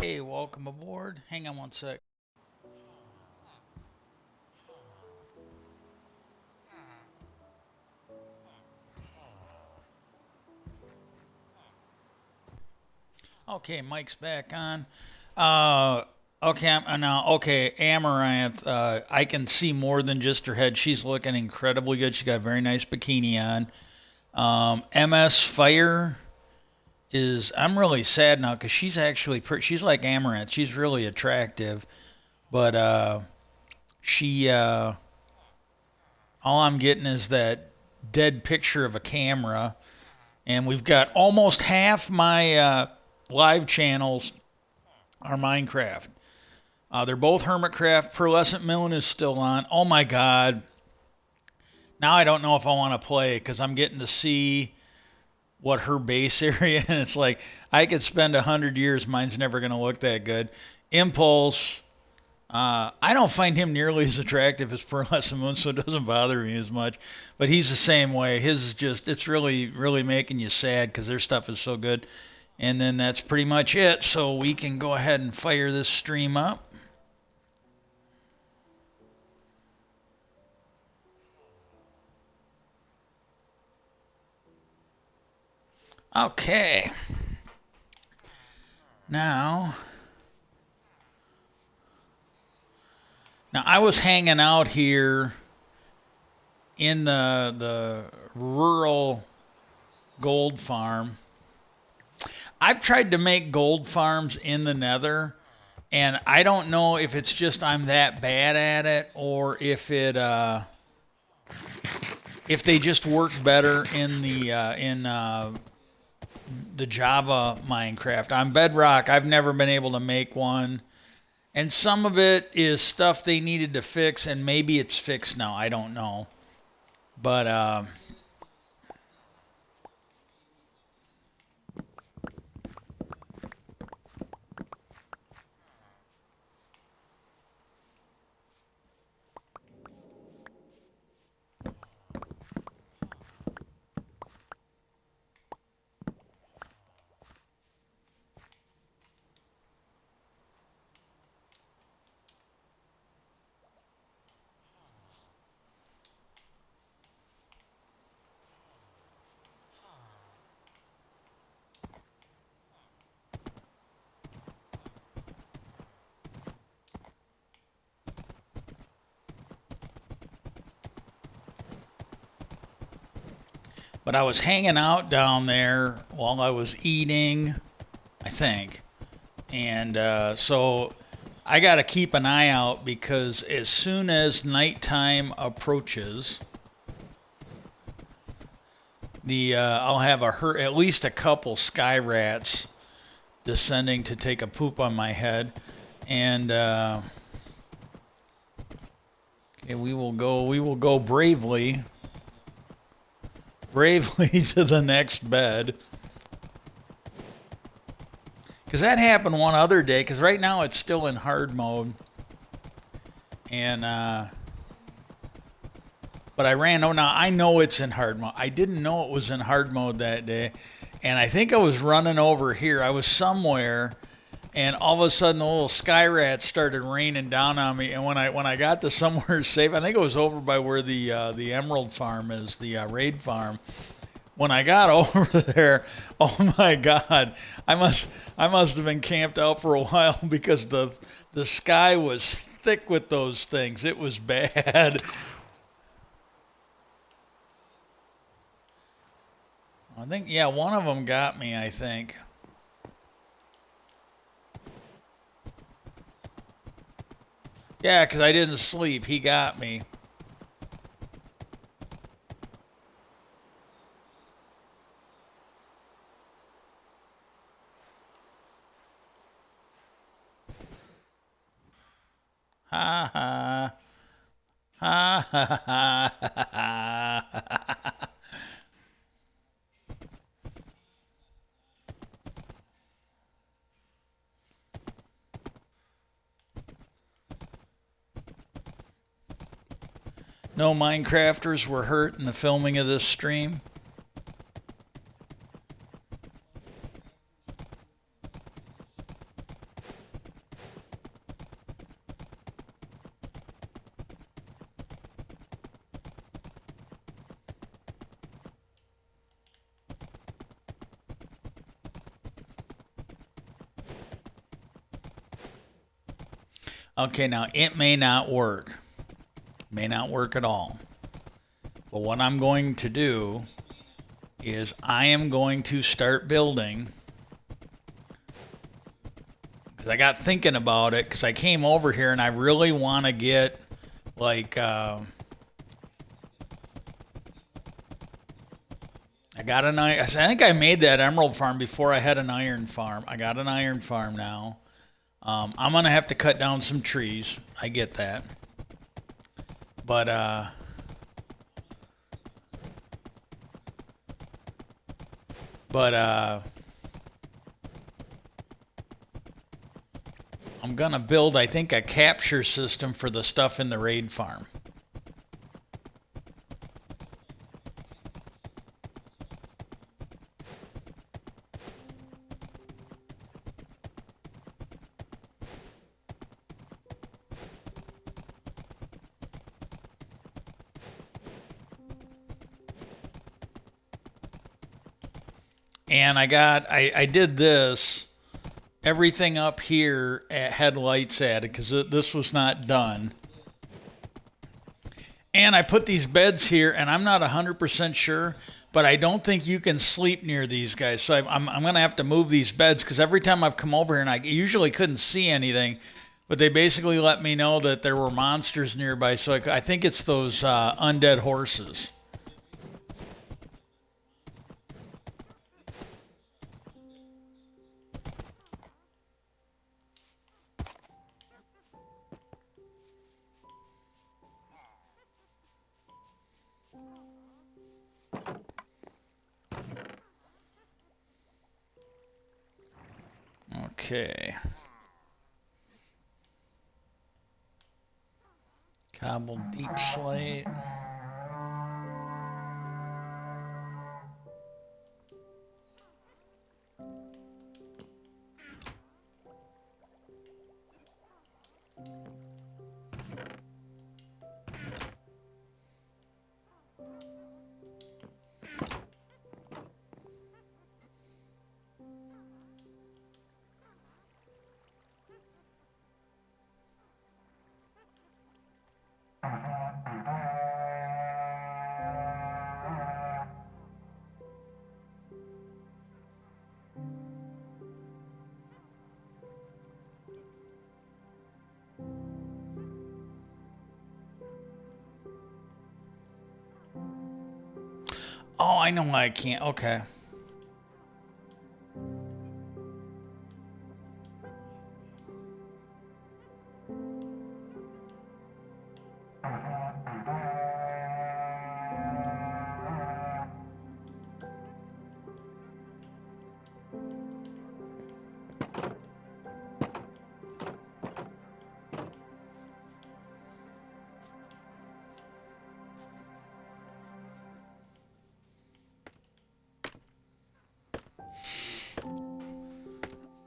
Hey, welcome aboard. Hang on one sec. Okay, mic's back on. Uh, okay, I'm now okay. Amaranth. I can see more than just her head. She's looking incredibly good. She got a very nice bikini on. MS Fire is. I'm really sad now because she's actually she's like Amaranth. She's really attractive, but she. All I'm getting is that dead picture of a camera, and we've got almost half my live channels are Minecraft. They're both Hermitcraft. Pearlescent Moon is still on. Oh my god. Now I don't know if I want to play because I'm getting to see what her base area, and it's like I could spend 100 years. Mine's never going to look that good. Impulse. I don't find him nearly as attractive as Pearlescent Moon, so it doesn't bother me as much. But he's the same way. His is just, it's really making you sad because their stuff is so good. And then that's pretty much it. So we can go ahead and fire this stream up. Okay. Now, now I was hanging out here in the rural gold farm. I've tried to make gold farms in the Nether, and I don't know if it's just I'm that bad at it or if they just work better in the Java Minecraft. On Bedrock, I've never been able to make one. And some of it is stuff they needed to fix, and maybe it's fixed now. I don't know. But, but I was hanging out down there while I was eating, I think. And so I got to keep an eye out because as soon as nighttime approaches, the I'll have at least a couple sky rats descending to take a poop on my head, and okay, we will go bravely to the next bed. Because that happened one other day. Because right now it's still in hard mode, and but I ran. Oh, now I know it's in hard mode. I didn't know it was in hard mode that day, and I think I was running over here. I was somewhere, and all of a sudden the little sky rats started raining down on me. And when I got to somewhere safe, I think it was over by where the Emerald Farm is, the raid farm. When I got over there, oh my God, I must have been camped out for a while because the sky was thick with those things. It was bad. I think, yeah, one of them got me, I think. Yeah, because I didn't sleep. He got me. Ha ha. Ha ha ha ha ha. No Minecrafters were hurt in the filming of this stream. Okay, now it may not work. May not work at all. But what I'm going to do is I am going to start building, because I got thinking about it, because I came over here and I really want to get like I got an iron. I think I made that emerald farm before I had an iron farm. I got an iron farm now. I'm gonna have to cut down some trees. I get that, but I'm gonna build, I think, a capture system for the stuff in the raid farm. And I did this. Everything up here had lights added because this was not done. And I put these beds here, and I'm not 100% sure, but I don't think you can sleep near these guys. So I'm going to have to move these beds because every time I've come over here, and I usually couldn't see anything, but they basically let me know that there were monsters nearby. So I think it's those undead horses. Okay. Cobbled deep slate. Oh, I know why I can't. Okay.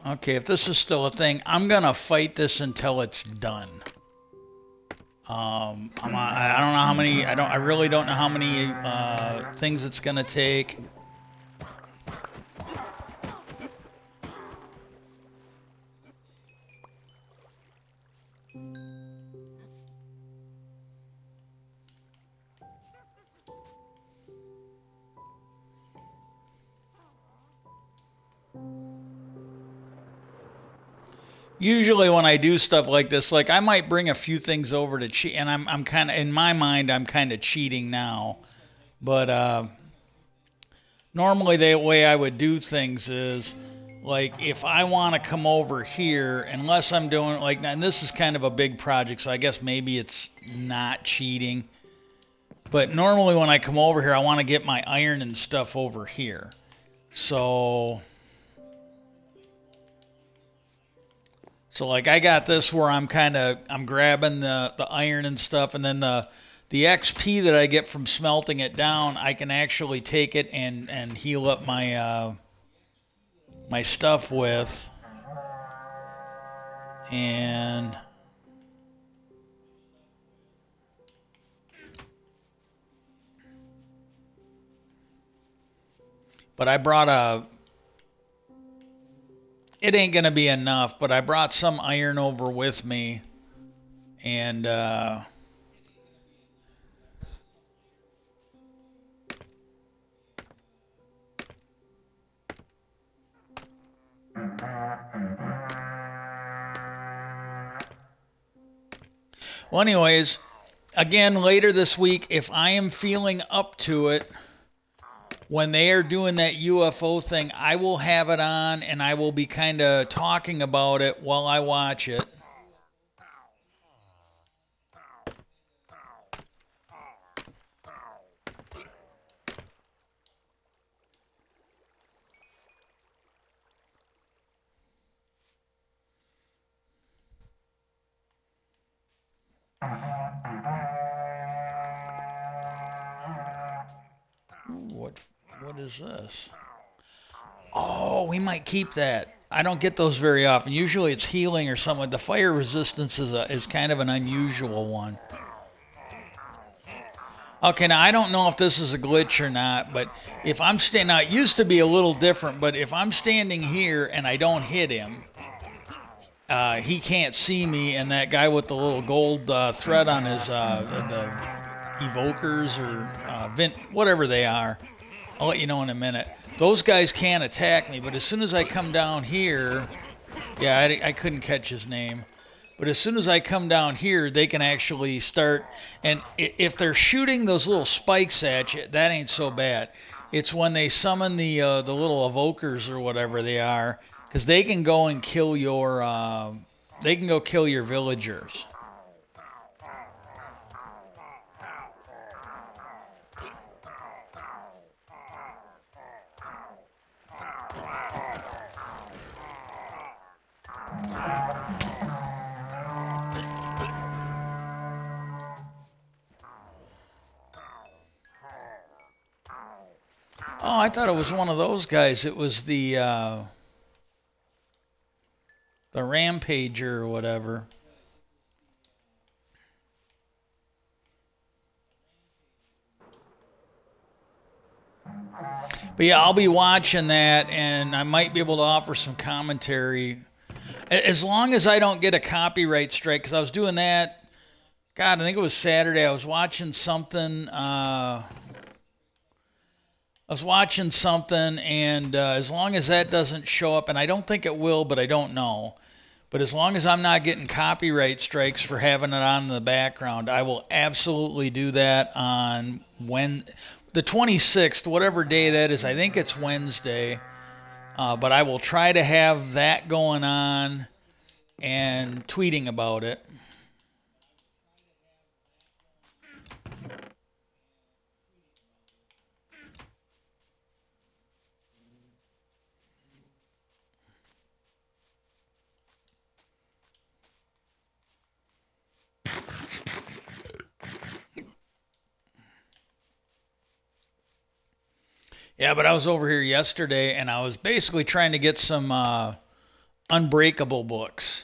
Okay, if this is still a thing, I'm gonna fight this until it's done. I don't know how many. I really don't know how many things it's gonna take. Usually when I do stuff like this, like I might bring a few things over to cheat, and I'm kind of in my mind I'm kind of cheating now, but normally the way I would do things is like if I want to come over here, unless I'm doing like, and this is kind of a big project, so I guess maybe it's not cheating. But normally when I come over here, I want to get my iron and stuff over here. So like I got this where I'm grabbing the iron and stuff, and then the XP that I get from smelting it down, I can actually take it and heal up my my stuff with. And but I brought it ain't gonna be enough, but I brought some iron over with me And well, anyways, again, later this week, if I am feeling up to it, when they are doing that UFO thing, I will have it on and I will be kind of talking about it while I watch it. What is this? Oh, we might keep that. I don't get those very often. Usually it's healing or something. The fire resistance is kind of an unusual one. Okay, now I don't know if this is a glitch or not, but if I'm standing, now it used to be a little different, but if I'm standing here and I don't hit him, he can't see me, and that guy with the little gold thread on his the evokers or whatever they are, I'll let you know in a minute. Those guys can't attack me, but as soon as I come down here, yeah, I couldn't catch his name. But as soon as I come down here, they can actually start. And if they're shooting those little spikes at you, that ain't so bad. It's when they summon the little evokers or whatever they are, because they can go and kill your they can go kill your villagers. Oh, I thought it was one of those guys. It was the rampager or whatever. But yeah, I'll be watching that, and I might be able to offer some commentary as long as I don't get a copyright strike. Because I was doing that. God, I think it was Saturday. I was watching something. And as long as that doesn't show up, and I don't think it will, but I don't know. But as long as I'm not getting copyright strikes for having it on in the background, I will absolutely do that on the 26th, whatever day that is. I think it's Wednesday. But I will try to have that going on and tweeting about it. Yeah, but I was over here yesterday and I was basically trying to get some Unbreakable books.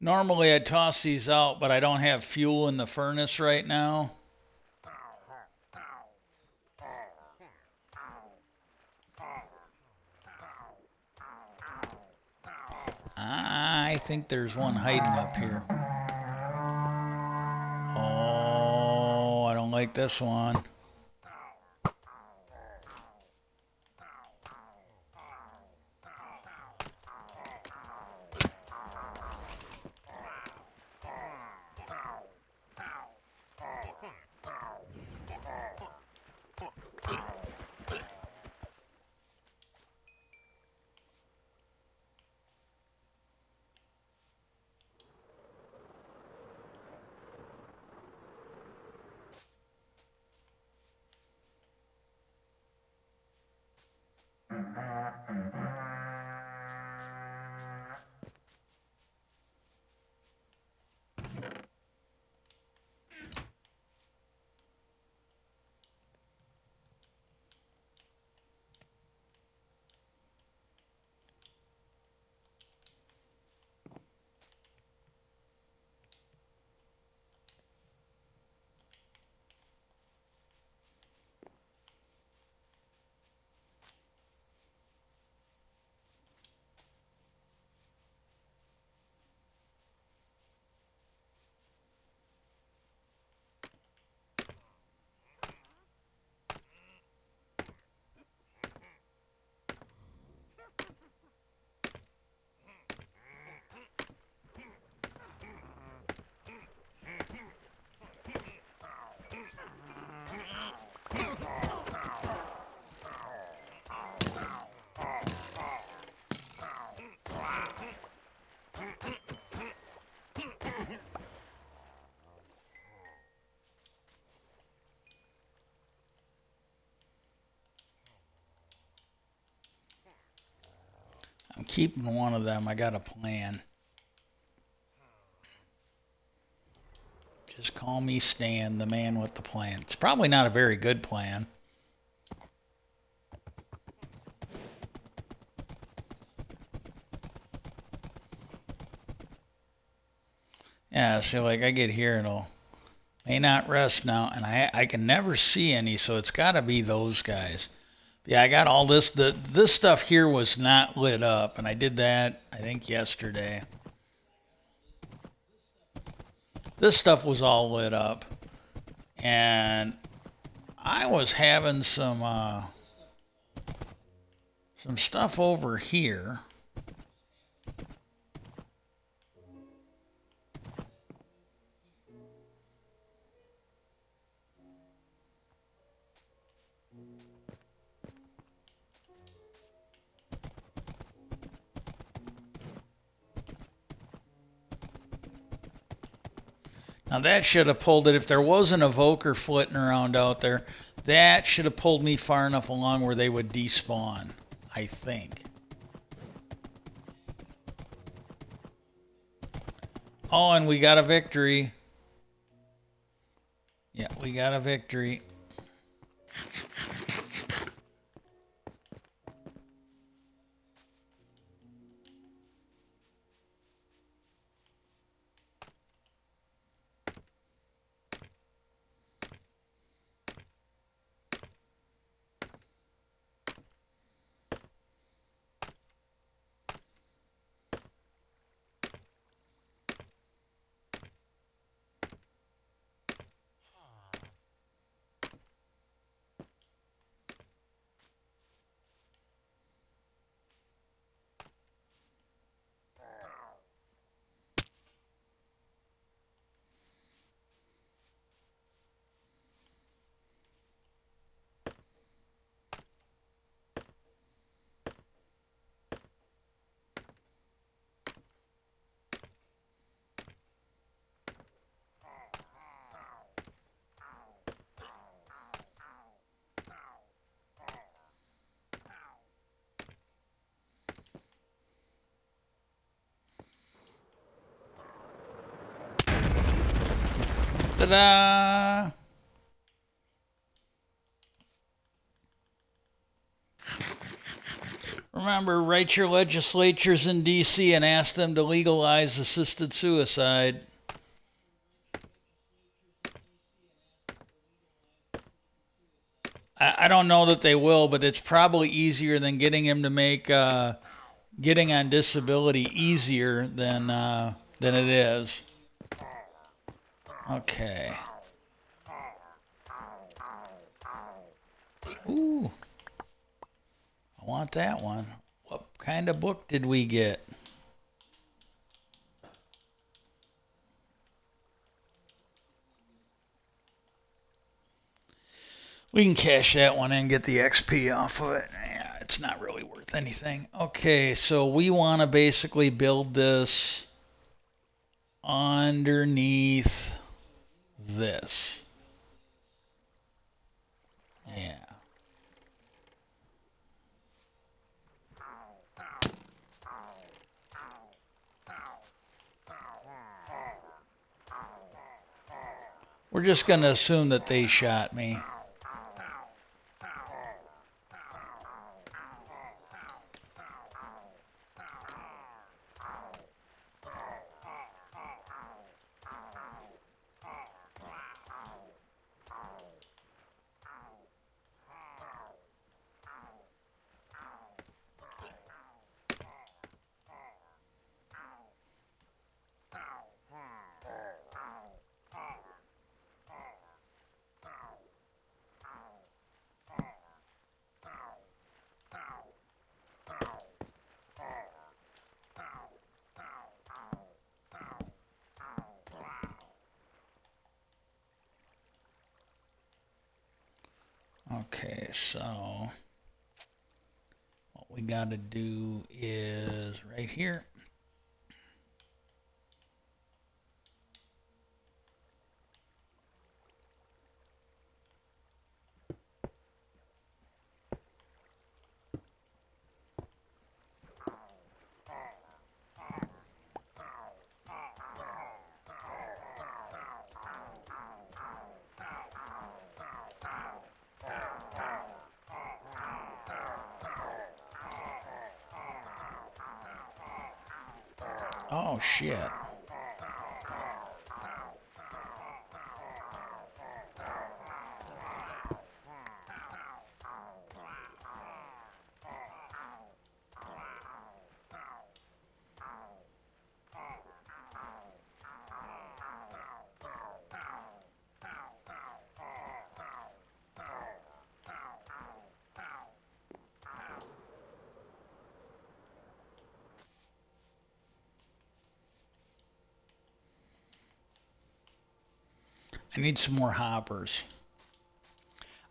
Normally I'd toss these out, but I don't have fuel in the furnace right now. I think there's one hiding up here. Oh, I don't like this one. keeping one of them. I got a plan. Just call me Stan, the man with the plan. It's probably not a very good plan. Yeah, so like I get here, it'll may not rest now, and I can never see any, so it's got to be those guys. Yeah, I got all this. This stuff here was not lit up, and I did that I think yesterday. This stuff was all lit up, and I was having some stuff over here. Now that should have pulled it. If there was an evoker flitting around out there, that should have pulled me far enough along where they would despawn, I think. Oh, and we got a victory. Yeah, we got a victory. Ta-da! Remember, write your legislatures in D.C. and ask them to legalize assisted suicide. I don't know that they will, but it's probably easier than getting him to make getting on disability easier than it is. Okay. Ooh, I want that one. What kind of book did we get? We can cash that one and get the XP off of it. Yeah, it's not really worth anything. Okay, so we want to basically build this underneath this. Yeah. We're just going to assume that they shot me. Okay, so what we got to do is right here. Oh, shit. I need some more hoppers.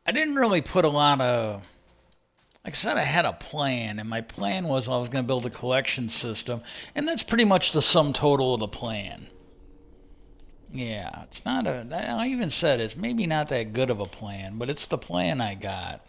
I didn't really put a lot of. Like I said, I had a plan, and my plan was I was going to build a collection system, and that's pretty much the sum total of the plan. Yeah, it's not a. I even said it's maybe not that good of a plan, but it's the plan I got.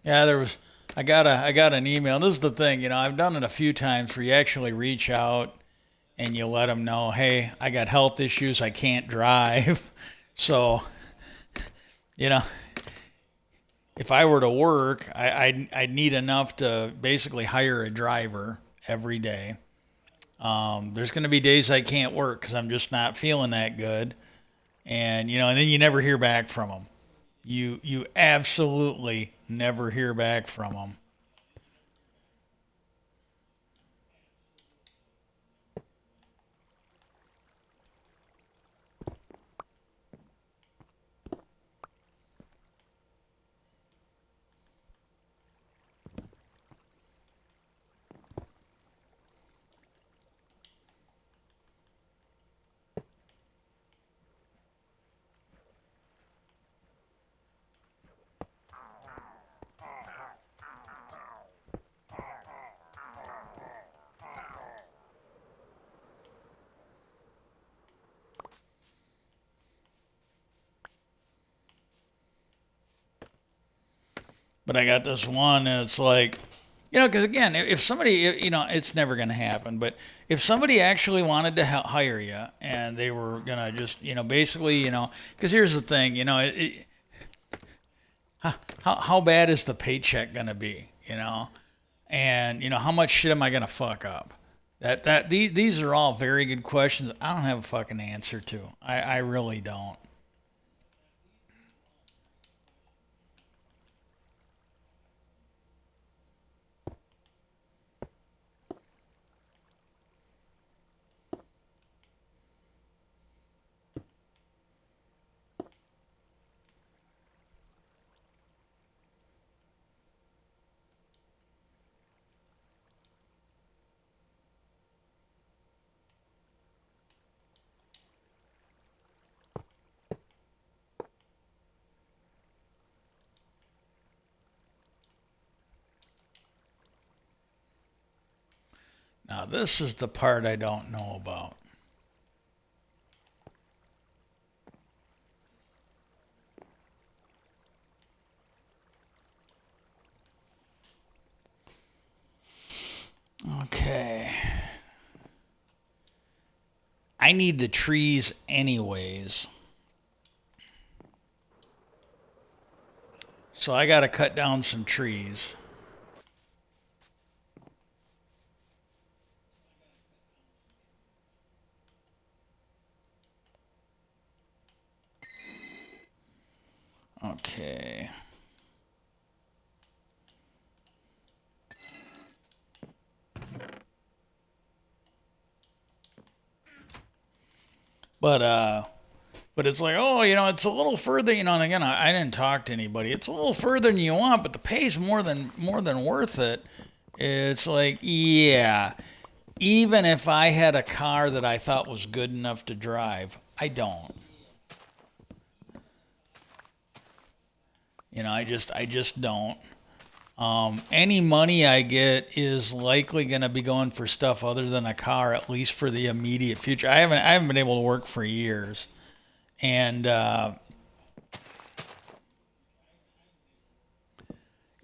Yeah, there was. I got an email. This is the thing, I've done it a few times where you actually reach out and you let them know, hey, I got health issues, I can't drive. So, you know, if I were to work, I'd need enough to basically hire a driver every day. There's going to be days I can't work because I'm just not feeling that good, and then you never hear back from them. You absolutely never hear back from them. But I got this one, and it's like, because again, if somebody, it's never going to happen. But if somebody actually wanted to hire you, and they were gonna just, basically, because here's the thing, how bad is the paycheck gonna be, and how much shit am I gonna fuck up? These are all very good questions. I don't have a fucking answer to. I really don't. Now this is the part I don't know about. Okay. I need the trees anyways. So I got to cut down some trees. Okay. But it's like, oh, it's a little further, and again, I didn't talk to anybody. It's a little further than you want, but the pay's more than worth it. It's like, yeah, even if I had a car that I thought was good enough to drive, I don't. I just don't. Any money I get is likely going to be going for stuff other than a car, at least for the immediate future. I haven't been able to work for years, and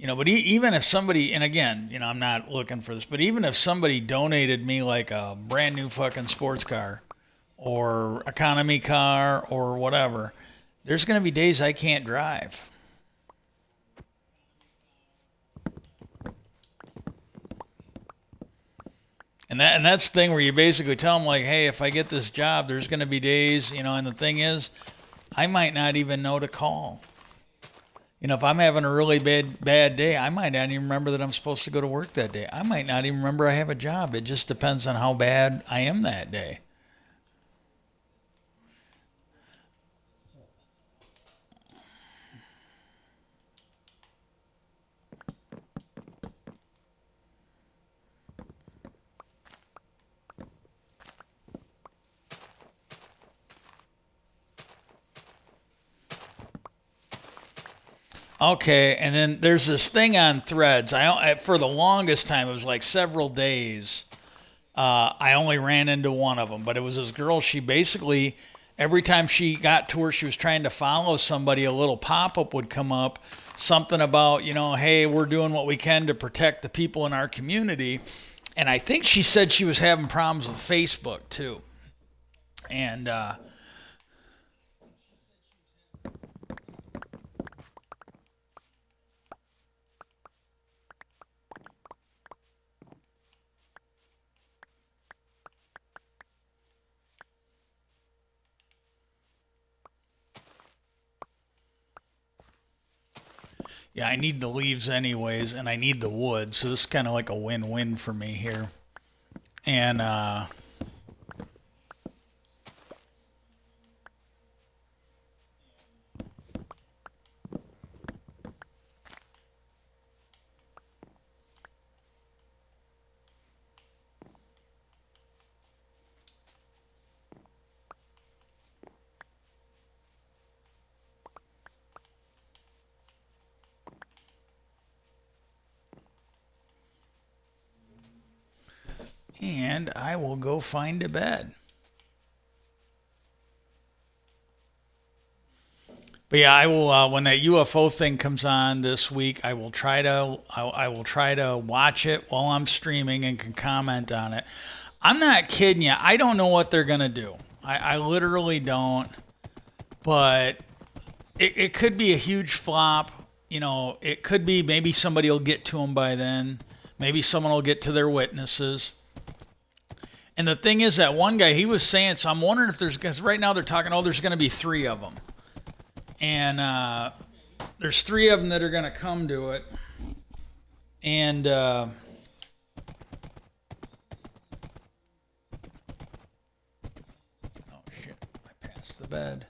But even if somebody, and again, I'm not looking for this, but even if somebody donated me like a brand new fucking sports car or economy car or whatever, there's going to be days I can't drive. And that's the thing where you basically tell them like, hey, if I get this job, there's going to be days, and the thing is, I might not even know to call. If I'm having a really bad day, I might not even remember that I'm supposed to go to work that day. I might not even remember I have a job. It just depends on how bad I am that day. Okay, and then there's this thing on Threads. For the longest time, it was like several days. I only ran into one of them, but it was this girl. She basically, every time she got to where she was trying to follow somebody, a little pop up would come up, something about, hey, we're doing what we can to protect the people in our community. And I think she said she was having problems with Facebook too. And yeah, I need the leaves anyways, and I need the wood. So this is kind of like a win-win for me here. And I will go find a bed. But yeah, I will. When that UFO thing comes on this week, I will try to. I will try to watch it while I'm streaming and can comment on it. I'm not kidding you. I don't know what they're gonna do. I literally don't. But it could be a huge flop. It could be maybe somebody will get to them by then. Maybe someone will get to their witnesses. And the thing is, that one guy, he was saying, so I'm wondering if there's, because right now they're talking, oh, there's going to be three of them. And there's three of them that are going to come to it. And oh shit, I passed the bed.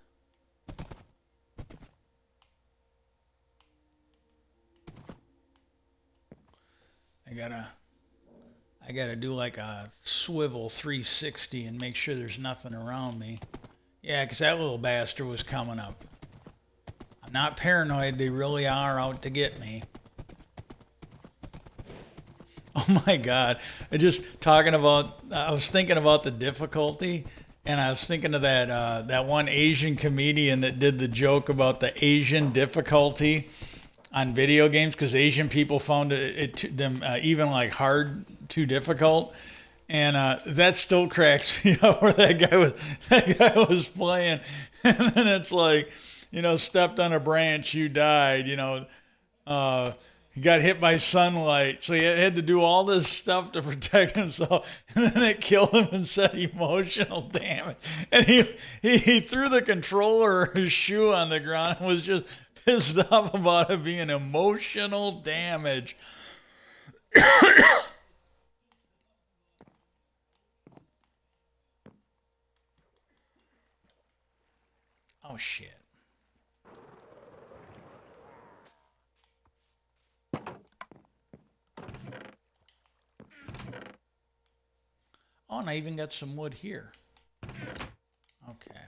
I gotta I gotta do like a swivel 360 and make sure there's nothing around me. Yeah, 'cause that little bastard was coming up. I'm not paranoid. They really are out to get me. Oh my God. I was thinking about the difficulty, and I was thinking of that one Asian comedian that did the joke about the Asian difficulty on video games because Asian people found them even like hard too difficult. And that still cracks me up where that guy was playing, and then it's like, stepped on a branch, you died. Uh, he got hit by sunlight, so he had to do all this stuff to protect himself, and then it killed him and said emotional damage. And he threw the controller or his shoe on the ground and was just pissed off about it being emotional damage. Oh shit. Oh, and I even got some wood here. Okay.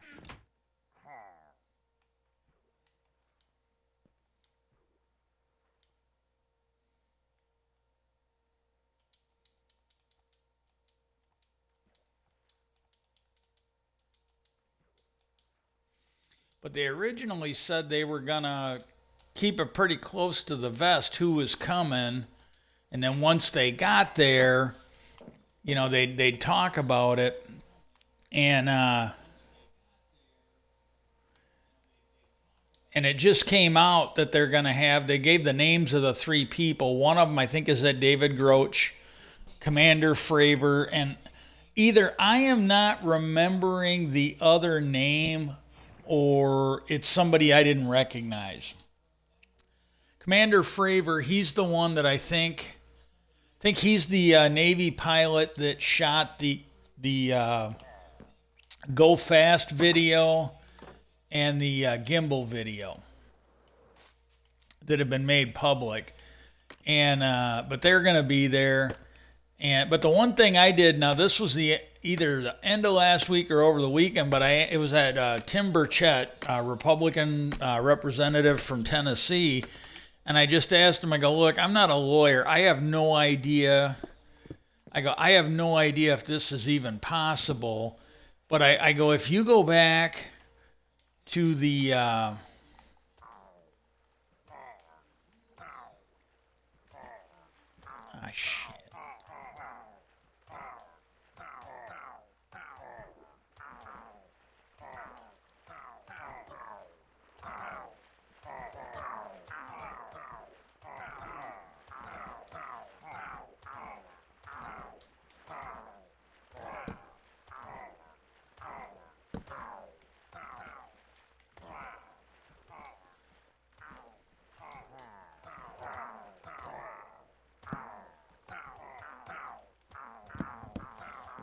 But they originally said they were gonna keep it pretty close to the vest who was coming, and then once they got there, they'd talk about it, and and it just came out that they gave the names of the three people. One of them, I think, is that David Groach, Commander Fravor, and either I am not remembering the other name or it's somebody I didn't recognize. Commander Fravor, he's the one that I think he's the Navy pilot that shot the Go Fast video and the gimbal video that have been made public. And but they're going to be there. But the one thing I did, now this was either the end of last week or over the weekend, but it was at Tim Burchett, Republican representative from Tennessee, and I just asked him. I go, look, I'm not a lawyer. I have no idea. I have no idea if this is even possible. But I go, if you go back to the shit.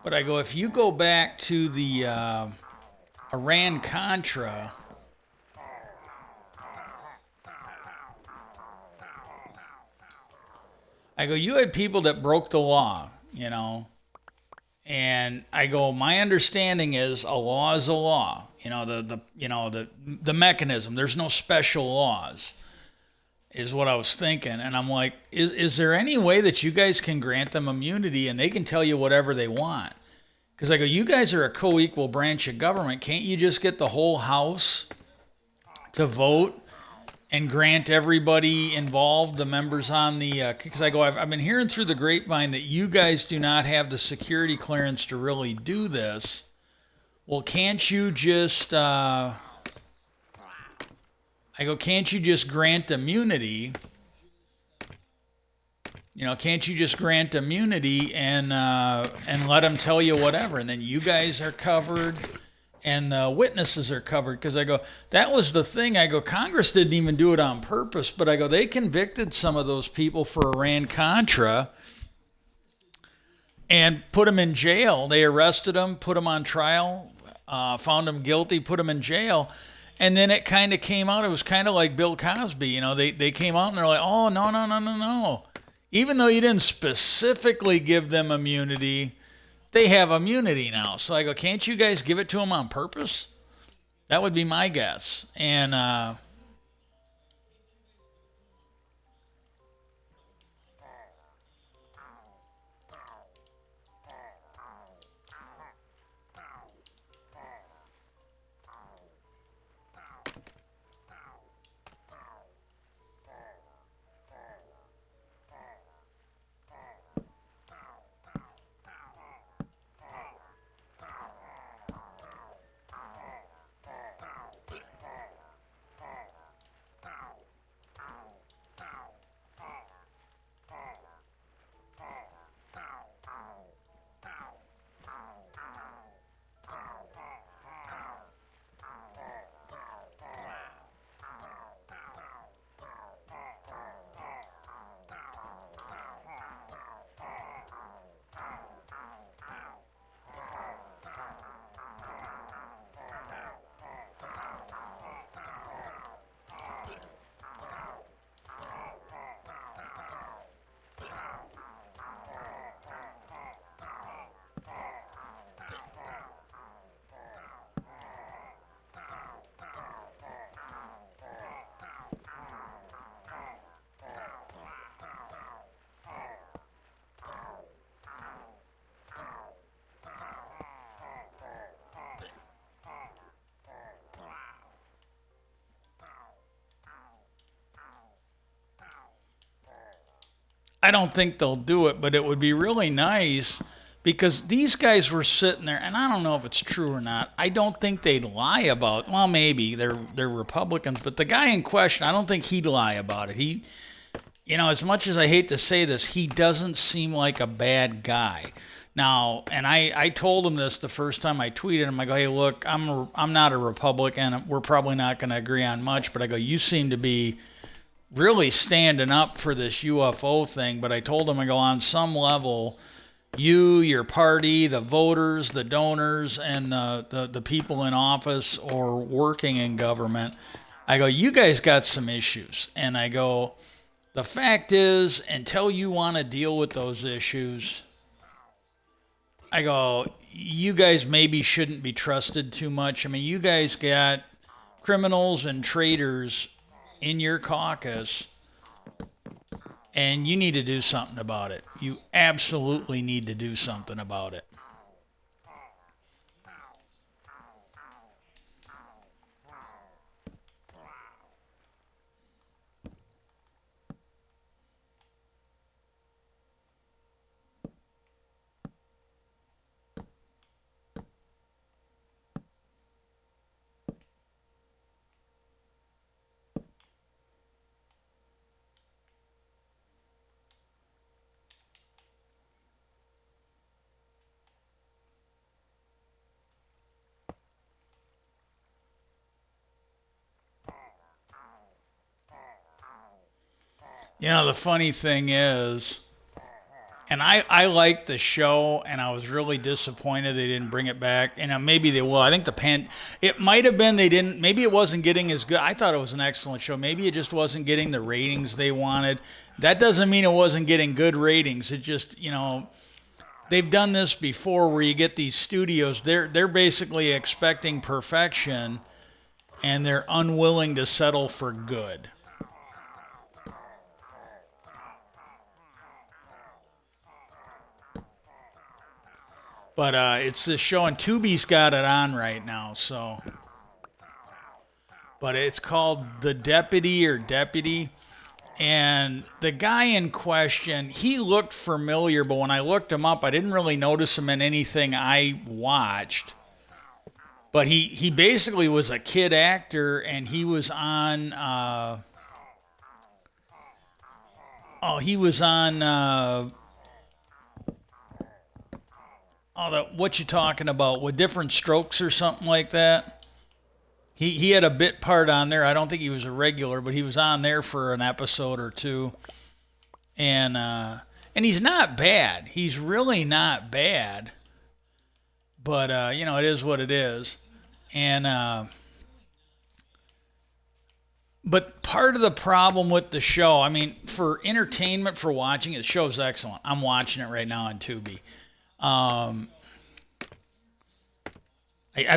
But I go, if you go back to the Iran Contra, I go, you had people that broke the law. And I go, my understanding is a law is a law. The mechanism. There's no special laws, is what I was thinking. And I'm like, is there any way that you guys can grant them immunity and they can tell you whatever they want? Because I go, you guys are a co-equal branch of government. Can't you just get the whole House to vote and grant everybody involved, the members on the... Because I go, I've been hearing through the grapevine that you guys do not have the security clearance to really do this. Well, can't you just... I go, can't you just grant immunity? Can't you just grant immunity and let them tell you whatever, and then you guys are covered, and the witnesses are covered? Because I go, that was the thing. I go, Congress didn't even do it on purpose, but I go, they convicted some of those people for Iran Contra and put them in jail. They arrested them, put them on trial, found them guilty, put them in jail. And then it kind of came out. It was kind of like Bill Cosby. They came out and they're like, oh, no, no, no, no, no. Even though you didn't specifically give them immunity, they have immunity now. So I go, can't you guys give it to them on purpose? That would be my guess. And I don't think they'll do it, but it would be really nice because these guys were sitting there, and I don't know if it's true or not. I don't think they'd lie about. Well, maybe they're Republicans, but the guy in question, I don't think he'd lie about it. He, as much as I hate to say this, he doesn't seem like a bad guy. Now, and I told him this the first time I tweeted him. I go, hey, look, I'm not a Republican. We're probably not going to agree on much, but I go, you seem to be really standing up for this UFO thing. But I told him, I go, on some level, you, your party, the voters, the donors, and the people in office or working in government, I go, you guys got some issues. And I go, the fact is, until you want to deal with those issues, I go, you guys maybe shouldn't be trusted too much. I mean, you guys got criminals and traitors in your caucus, and you need to do something about it. You absolutely need to do something about it. The funny thing is, and I liked the show, and I was really disappointed they didn't bring it back. And maybe they will. I think it might have been they didn't. Maybe it wasn't getting as good. I thought it was an excellent show. Maybe it just wasn't getting the ratings they wanted. That doesn't mean it wasn't getting good ratings. It just, they've done this before where you get these studios. They're basically expecting perfection, and they're unwilling to settle for good. But it's this show, and Tubi's got it on right now. So, but it's called The Deputy or Deputy, and the guy in question, he looked familiar, but when I looked him up, I didn't really notice him in anything I watched. But he basically was a kid actor, and he was on. He was on. What you talking about with Different Strokes or something like that? He had a bit part on there. I don't think he was a regular, but he was on there for an episode or two. And he's not bad. He's really not bad. But it is what it is. And but part of the problem with the show, I mean, for entertainment, for watching it, the show's excellent. I'm watching it right now on Tubi. I've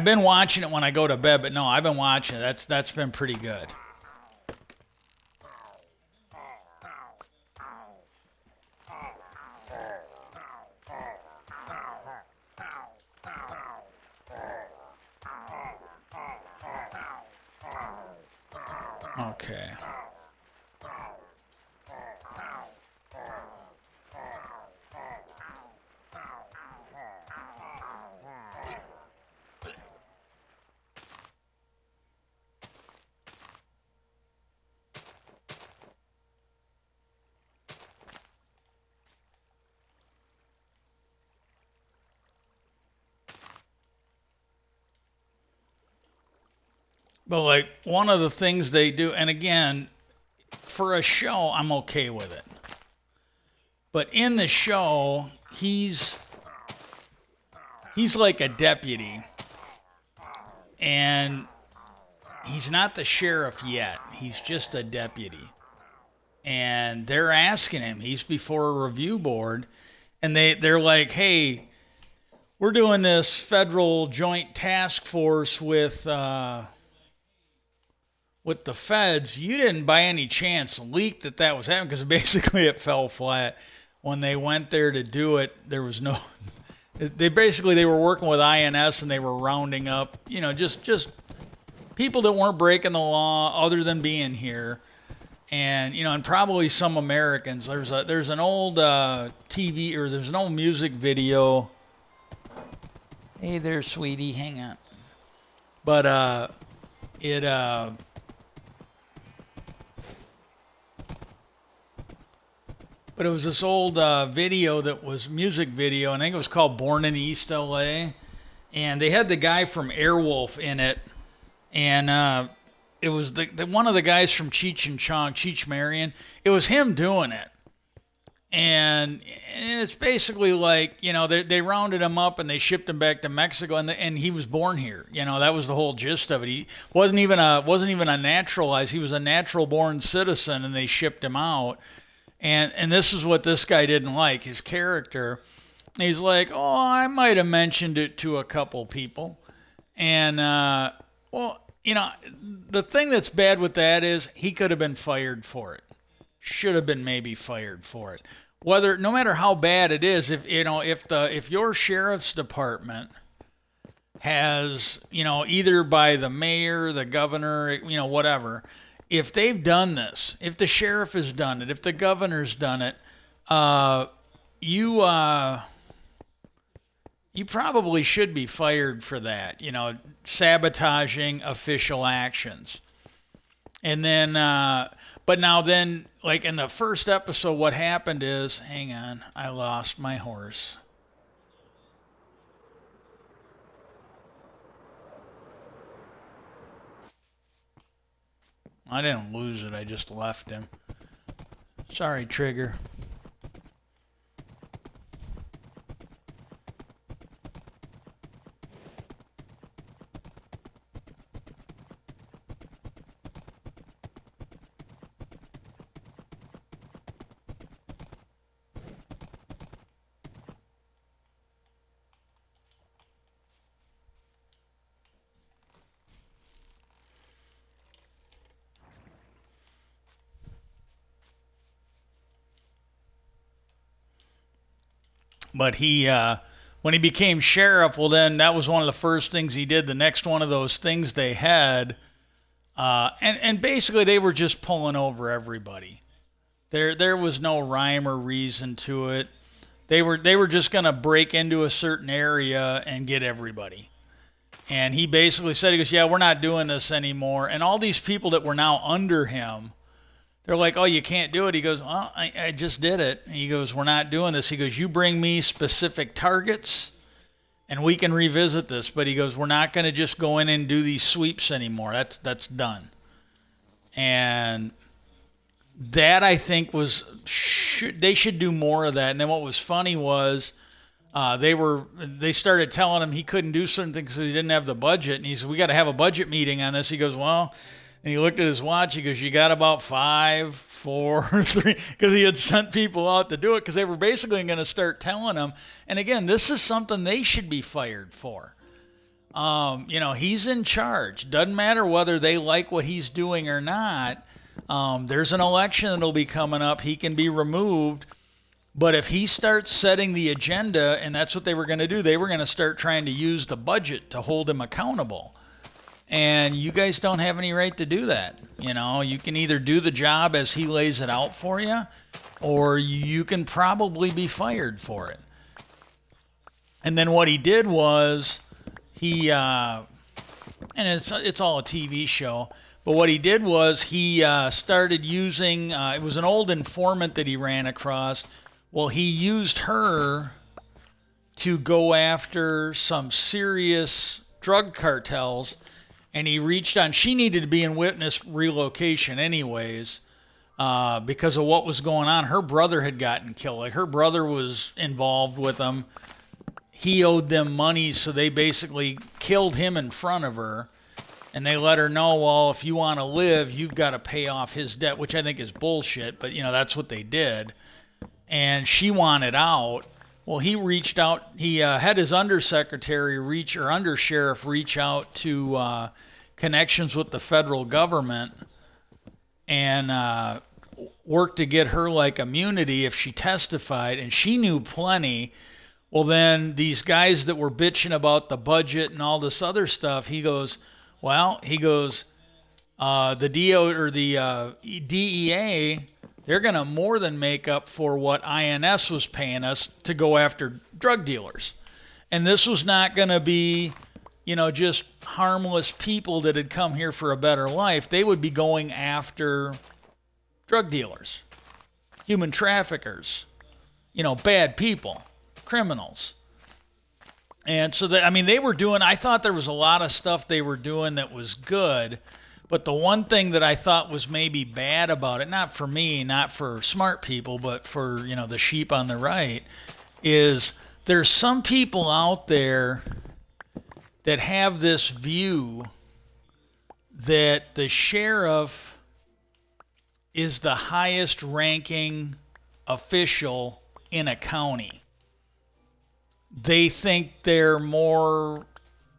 been watching it when I go to bed, but no, I've been watching it. That's been pretty good. Okay. But like one of the things they do, and again, for a show, I'm okay with it. But in the show, he's like a deputy, and he's not the sheriff yet. He's just a deputy, and they're asking him. He's before a review board, and they're like, "Hey, we're doing this federal joint task force with the feds. You didn't by any chance leak that was happening?" Because basically it fell flat. When they went there to do it, there was no. They were working with INS, and they were rounding up, just people that weren't breaking the law other than being here. And and probably some Americans. There's an old TV, or there's an old music video. Hey there, sweetie, hang on. But it but it was this old video that was music video, and I think it was called "Born in East L.A." And they had the guy from Airwolf in it, and it was the one of the guys from Cheech and Chong, Cheech Marion. It was him doing it, and it's basically like they rounded him up and they shipped him back to Mexico, and he was born here. That was the whole gist of it. He wasn't even a naturalized. He was a natural born citizen, and they shipped him out. And this is what this guy didn't like, his character. He's like, oh, I might have mentioned it to a couple people, and well, the thing that's bad with that is he could have been fired for it. Should have been maybe fired for it. Whether no matter how bad it is, if your sheriff's department has either by the mayor, the governor, whatever, if they've done this, if the sheriff has done it, if the governor's done it, you you probably should be fired for that. Sabotaging official actions. And then, but now then, like in the first episode, what happened is, hang on, I lost my horse. I didn't lose it, I just left him. Sorry, Trigger. But when he became sheriff, well, then that was one of the first things he did. The next one of those things they had, and basically they were just pulling over everybody. There was no rhyme or reason to it. They were just gonna break into a certain area and get everybody. And he basically said, he goes, yeah, we're not doing this anymore. And all these people that were now under him, they're like, oh, you can't do it. He goes, well, I just did it. He goes, we're not doing this. He goes, you bring me specific targets and we can revisit this. But he goes, we're not going to just go in and do these sweeps anymore. That's done. And that, I think, they should do more of that. And then what was funny was they started telling him he couldn't do certain things because he didn't have the budget. And he said, we got to have a budget meeting on this. He goes, well, and he looked at his watch. He goes, you got about 5, 4, 3, because he had sent people out to do it because they were basically going to start telling him. And again, this is something they should be fired for. He's in charge. Doesn't matter whether they like what he's doing or not. There's an election that'll be coming up. He can be removed. But if he starts setting the agenda, and that's what they were going to do, they were going to start trying to use the budget to hold him accountable. And you guys don't have any right to do that. You can either do the job as he lays it out for you, or you can probably be fired for it. And then what he did was and it's all a TV show, but what he did was he started using, it was an old informant that he ran across. Well, he used her to go after some serious drug cartels. And he reached on, she needed to be in witness relocation anyways, because of what was going on. Her brother had gotten killed. Like, her brother was involved with them. He owed them money, so they basically killed him in front of her. And they let her know, well, if you want to live, you've got to pay off his debt, which I think is bullshit. But, that's what they did. And she wanted out. Well, he reached out. He had his undersecretary undersheriff reach out to connections with the federal government and work to get her like immunity if she testified. And she knew plenty. Well, then these guys that were bitching about the budget and all this other stuff, he goes, The DO or the DEA, they're going to more than make up for what INS was paying us to go after drug dealers. And this was not going to be, just harmless people that had come here for a better life. They would be going after drug dealers, human traffickers, bad people, criminals. And so, they were doing, I thought there was a lot of stuff they were doing that was good. But the one thing that I thought was maybe bad about it, not for me, not for smart people, but for, the sheep on the right, is there's some people out there that have this view that the sheriff is the highest ranking official in a county. They think they're more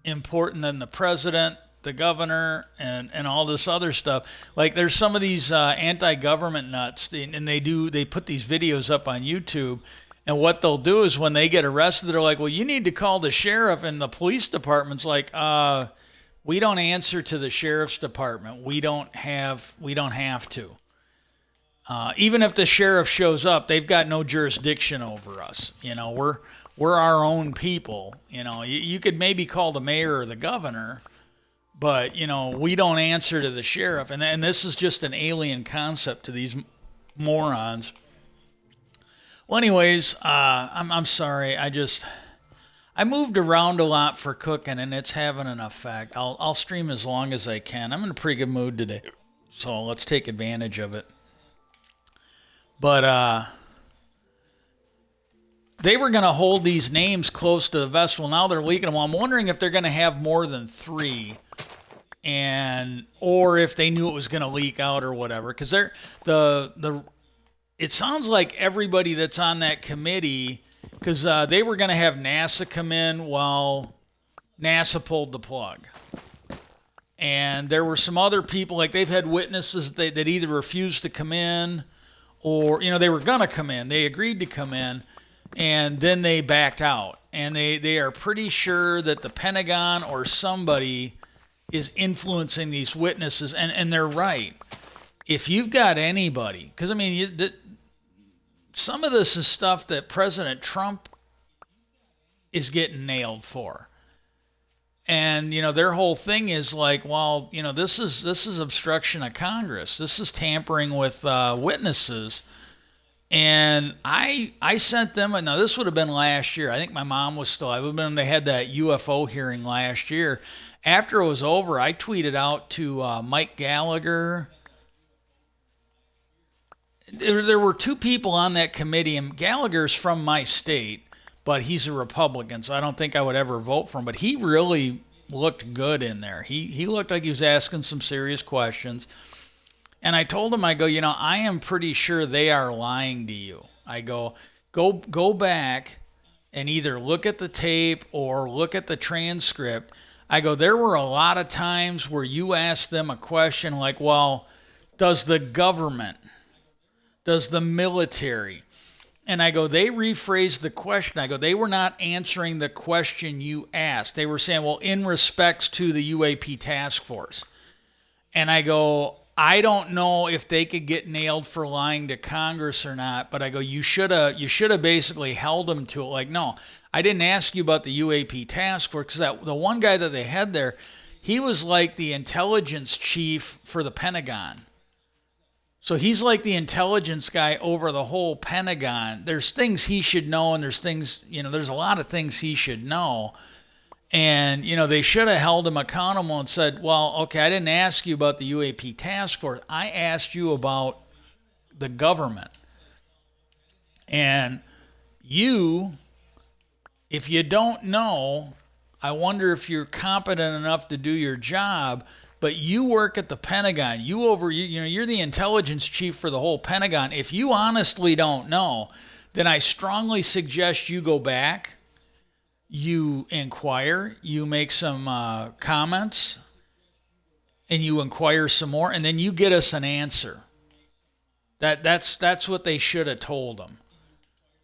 important than the president, the governor, and all this other stuff. Like there's some of these anti-government nuts, and they put these videos up on YouTube. And what they'll do is when they get arrested, they're like, well, you need to call the sheriff. And the police department's like, we don't answer to the sheriff's department. We don't have to. Even if the sheriff shows up, they've got no jurisdiction over us. We're our own people. You could maybe call the mayor or the governor, but we don't answer to the sheriff. And this is just an alien concept to these morons. Well, anyways, I'm sorry. I moved around a lot for cooking, and it's having an effect. I'll stream as long as I can. I'm in a pretty good mood today, so let's take advantage of it. But they were going to hold these names close to the vest. Well, now they're leaking them. Well, I'm wondering if they're going to have more than 3, or if they knew it was going to leak out or whatever. Because it sounds like everybody that's on that committee, because they were going to have NASA come in while NASA pulled the plug. And there were some other people, like they've had witnesses that either refused to come in or, they were going to come in. They agreed to come in, and then they backed out. And they are pretty sure that the Pentagon or somebody is influencing these witnesses. And they're right. If you've got anybody, because, some of this is stuff that President Trump is getting nailed for. And, their whole thing is like, well, this is obstruction of Congress. This is tampering with witnesses. And I sent them, now this would have been last year. I think my mom was still, they had that UFO hearing last year. After it was over, I tweeted out to Mike Gallagher. There were 2 people on that committee, and Gallagher's from my state, but he's a Republican, so I don't think I would ever vote for him. But he really looked good in there. He looked like he was asking some serious questions. And I told him, I go, I am pretty sure they are lying to you. I go back and either look at the tape or look at the transcript. I go, there were a lot of times where you asked them a question like, well, does the government, does the military? And I go, they rephrased the question. I go, they were not answering the question you asked. They were saying, well, in respects to the UAP task force. And I go, I don't know if they could get nailed for lying to Congress or not, but I go, you should have basically held them to it. Like, no, I didn't ask you about the UAP task force, because the one guy that they had there, he was like the intelligence chief for the Pentagon. So he's like the intelligence guy over the whole Pentagon. There's things he should know, and there's things, there's a lot of things he should know. And, they should have held him accountable and said, well, okay, I didn't ask you about the UAP task force. I asked you about the government. And if you don't know, I wonder if you're competent enough to do your job. But you work at the Pentagon. You're the intelligence chief for the whole Pentagon. If you honestly don't know, then I strongly suggest you go back, you inquire, you make some comments, and you inquire some more, and then you get us an answer. That's what they should have told them.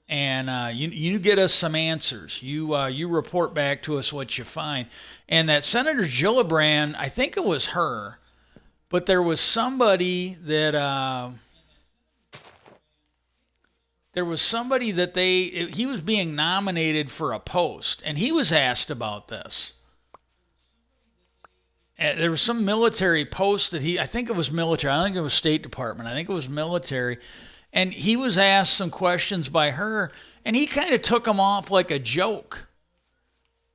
And you get us some answers. You report back to us what you find. And that Senator Gillibrand, I think it was her, But there was somebody that he was being nominated for a post, and he was asked about this. There was some military post that I think it was military. I don't think it was State Department. I think it was military. And he was asked some questions by her, and he kind of took them off like a joke.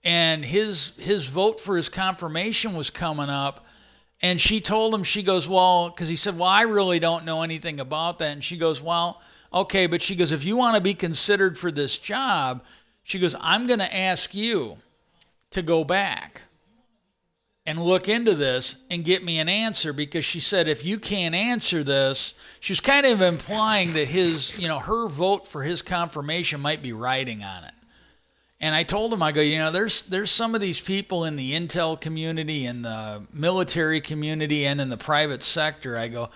And his vote for his confirmation was coming up, and she told him, she goes, well, because he said, well, I really don't know anything about that. And she goes, well, okay, but she goes, if you want to be considered for this job, she goes, I'm going to ask you to go back and look into this and get me an answer, because she said, if you can't answer this, she was kind of implying that her vote for his confirmation might be riding on it. And I told him, I go, there's some of these people in the intel community, in the military community, and in the private sector. I go,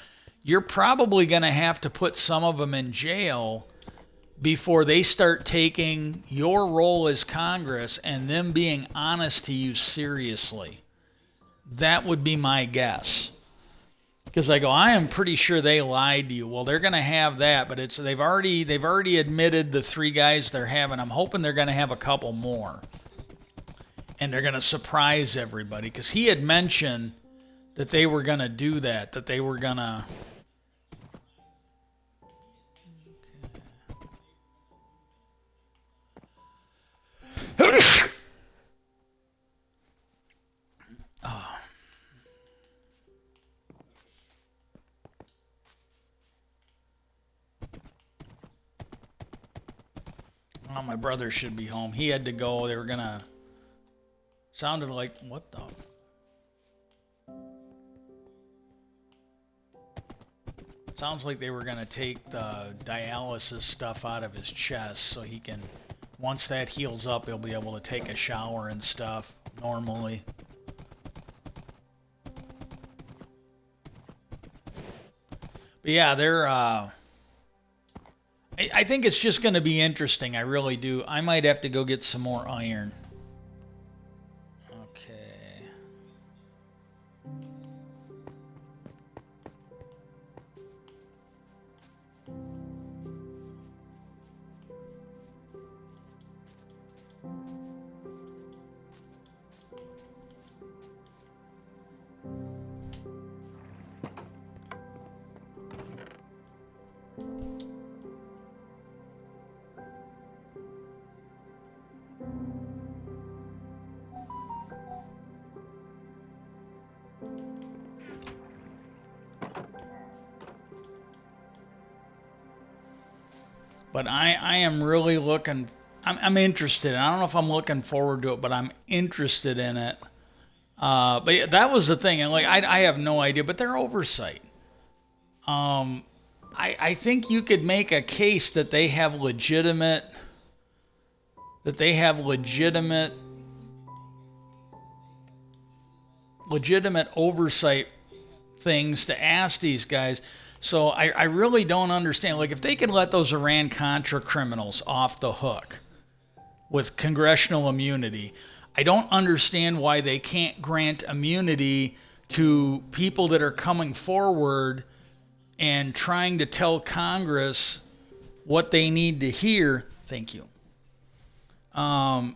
you're probably going to have to put some of them in jail before they start taking your role as Congress and them being honest to you seriously. That would be my guess. Because I go, I am pretty sure they lied to you. Well, they're going to have that, but they've already admitted the 3 guys they're having. I'm hoping they're going to have a couple more, and they're going to surprise everybody. Because he had mentioned that they were going to do that they were going to. Oh, my brother should be home. He had to go. They were going to. Sounded like, what the? Sounds like they were going to take the dialysis stuff out of his chest so he can, once that heals up, he'll be able to take a shower and stuff normally. But yeah, they're. I think it's just going to be interesting. I really do. I might have to go get some more iron. Okay. But I am really looking. I'm interested. I don't know if I'm looking forward to it, but I'm interested in it. But yeah, that was the thing, and like I have no idea, but their oversight. Um, I think you could make a case that they have legitimate oversight things to ask these guys. So I really don't understand. Like, if they can let those Iran-Contra criminals off the hook with congressional immunity, I don't understand why they can't grant immunity to people that are coming forward and trying to tell Congress what they need to hear. Thank you. Um,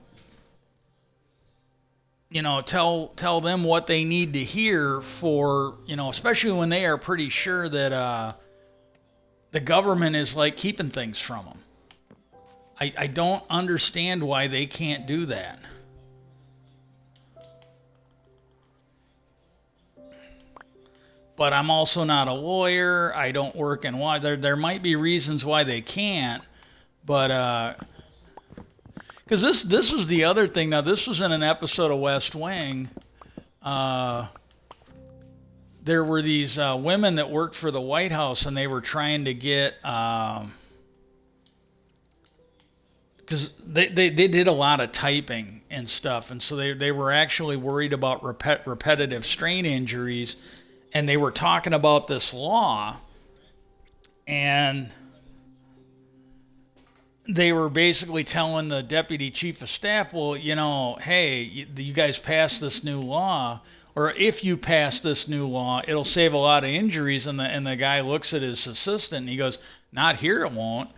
tell them what they need to hear for, especially when they are pretty sure that the government is like keeping things from them. I don't understand why they can't do that. But I'm also not a lawyer. I don't work in law. There might be reasons why they can't, but because this was the other thing. Now, this was in an episode of West Wing. There were these women that worked for the White House, and they were trying to get because they did a lot of typing and stuff, and so they were actually worried about repetitive strain injuries, and they were talking about this law, and they were basically telling the deputy chief of staff, well, hey, you guys passed this new law. or if you pass this new law, it'll save a lot of injuries. And the guy looks at his assistant and he goes, not here, it won't.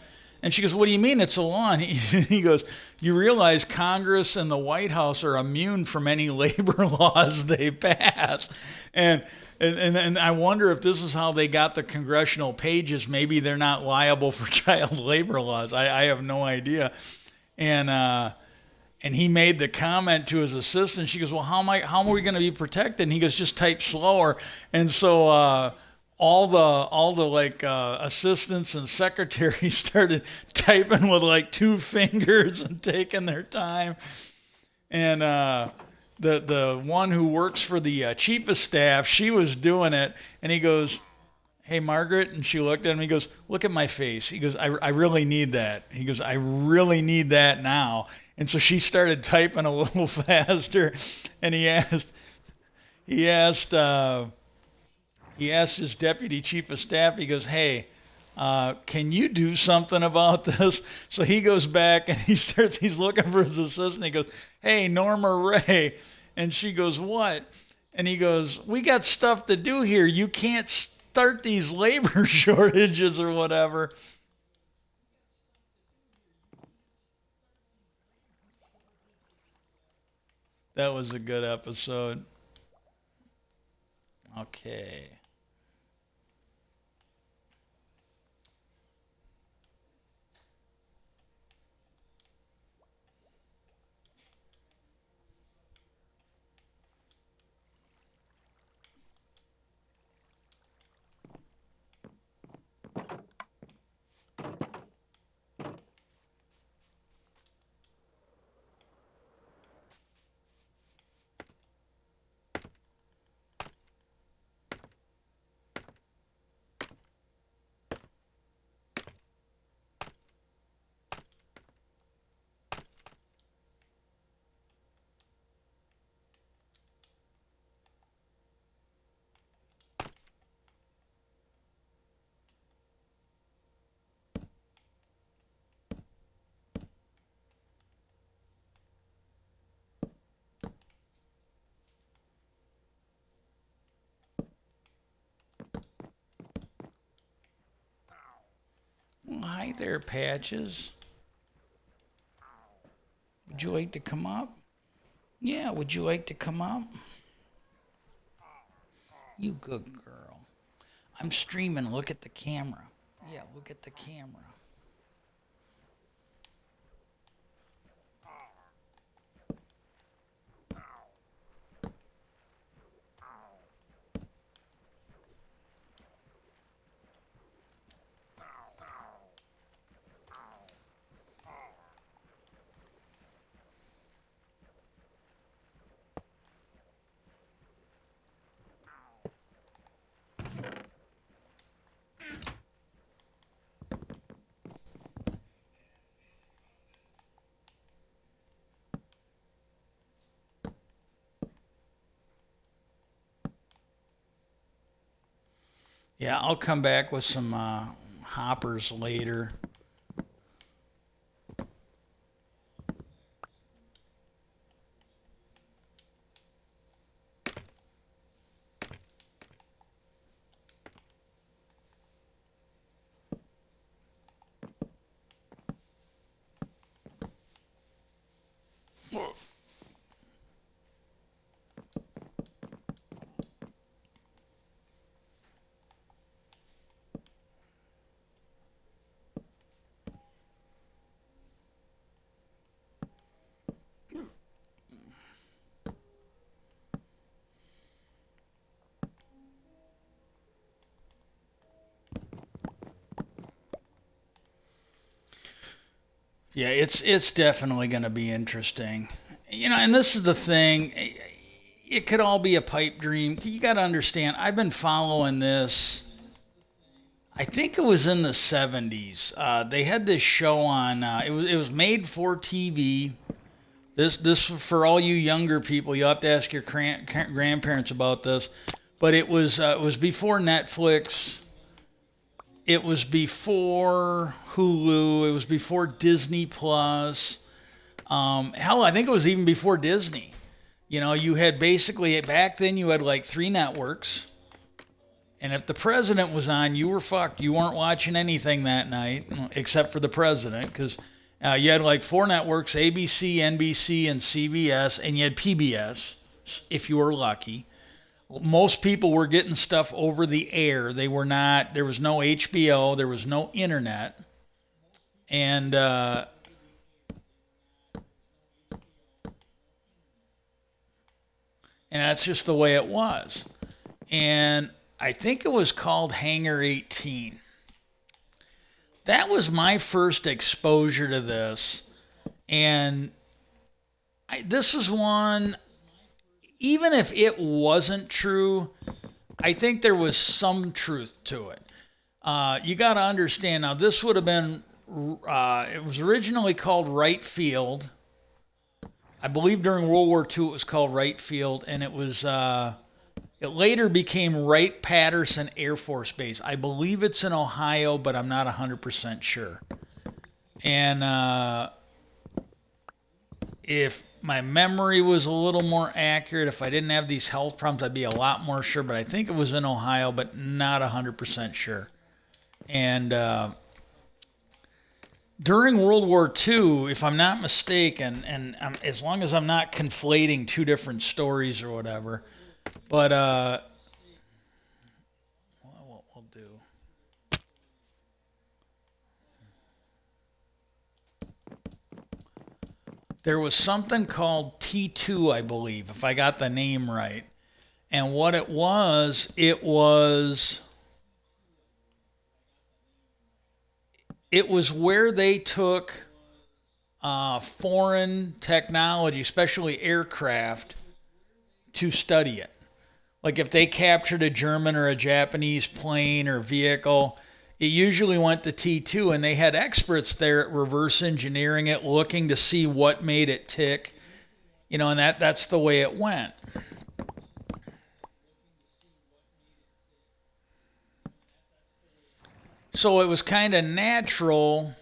And she goes, what do you mean it's a law? And he goes, you realize Congress and the White House are immune from any labor laws they pass. And and I wonder if this is how they got the congressional pages. Maybe they're not liable for child labor laws. I have no idea. And and he made the comment to his assistant. She goes, well, how are we going to be protected? And he goes, just type slower. And so all the like assistants and secretaries started typing with like two fingers and taking their time. And the one who works for the chief of staff, she was doing it, and he goes, hey, Margaret, and she looked at him. He goes, look at my face. He goes, I really need that. He goes, I really need that now. And so she started typing a little faster, and he asked his deputy chief of staff. He goes, hey, can you do something about this? So he goes back and he's looking for his assistant. He goes, hey, Norma Ray. And she goes, what? And he goes, we got stuff to do here. You can't start these labor shortages or whatever. That was a good episode. Okay. Well, hi there, Patches. Would you like to come up? Yeah, would you like to come up? You good girl. I'm streaming. Look at the camera. Yeah, look at the camera. Yeah, I'll come back with some hoppers later. Yeah, it's definitely going to be interesting. And this is the thing. It could all be a pipe dream. You got to understand. I've been following this. I think it was in the 70s. They had this show on. It was made for TV. This for all you younger people. You will have to ask your grandparents about this. But it was before Netflix. It was before Hulu. It was before Disney Plus. Hell, I think it was even before Disney. You had basically, back then, you had like three networks. And if the president was on, you were fucked. You weren't watching anything that night except for the president, because you had like four networks: ABC, NBC, and CBS, and you had PBS if you were lucky. Most people were getting stuff over the air. They were not. There was no HBO. There was no internet, and that's just the way it was. And I think it was called Hangar 18. That was my first exposure to this. And this is one, even if it wasn't true, I think there was some truth to it. You got to understand now, this would have been, it was originally called Wright Field. I believe during World War II it was called Wright Field, and it later became Wright-Patterson Air Force Base. I believe it's in Ohio, but I'm not 100% sure. And if my memory was a little more accurate, if I didn't have these health problems, I'd be a lot more sure. But I think it was in Ohio, but not 100% sure. And during World War II, if I'm not mistaken, and as long as I'm not conflating two different stories or whatever, but what we'll do. There was something called T2, I believe, if I got the name right. And what it was where they took foreign technology, especially aircraft, to study it. Like if they captured a German or a Japanese plane or vehicle, it usually went to T2, and they had experts there at reverse engineering it, looking to see what made it tick. And that's the way it went. So it was kind of natural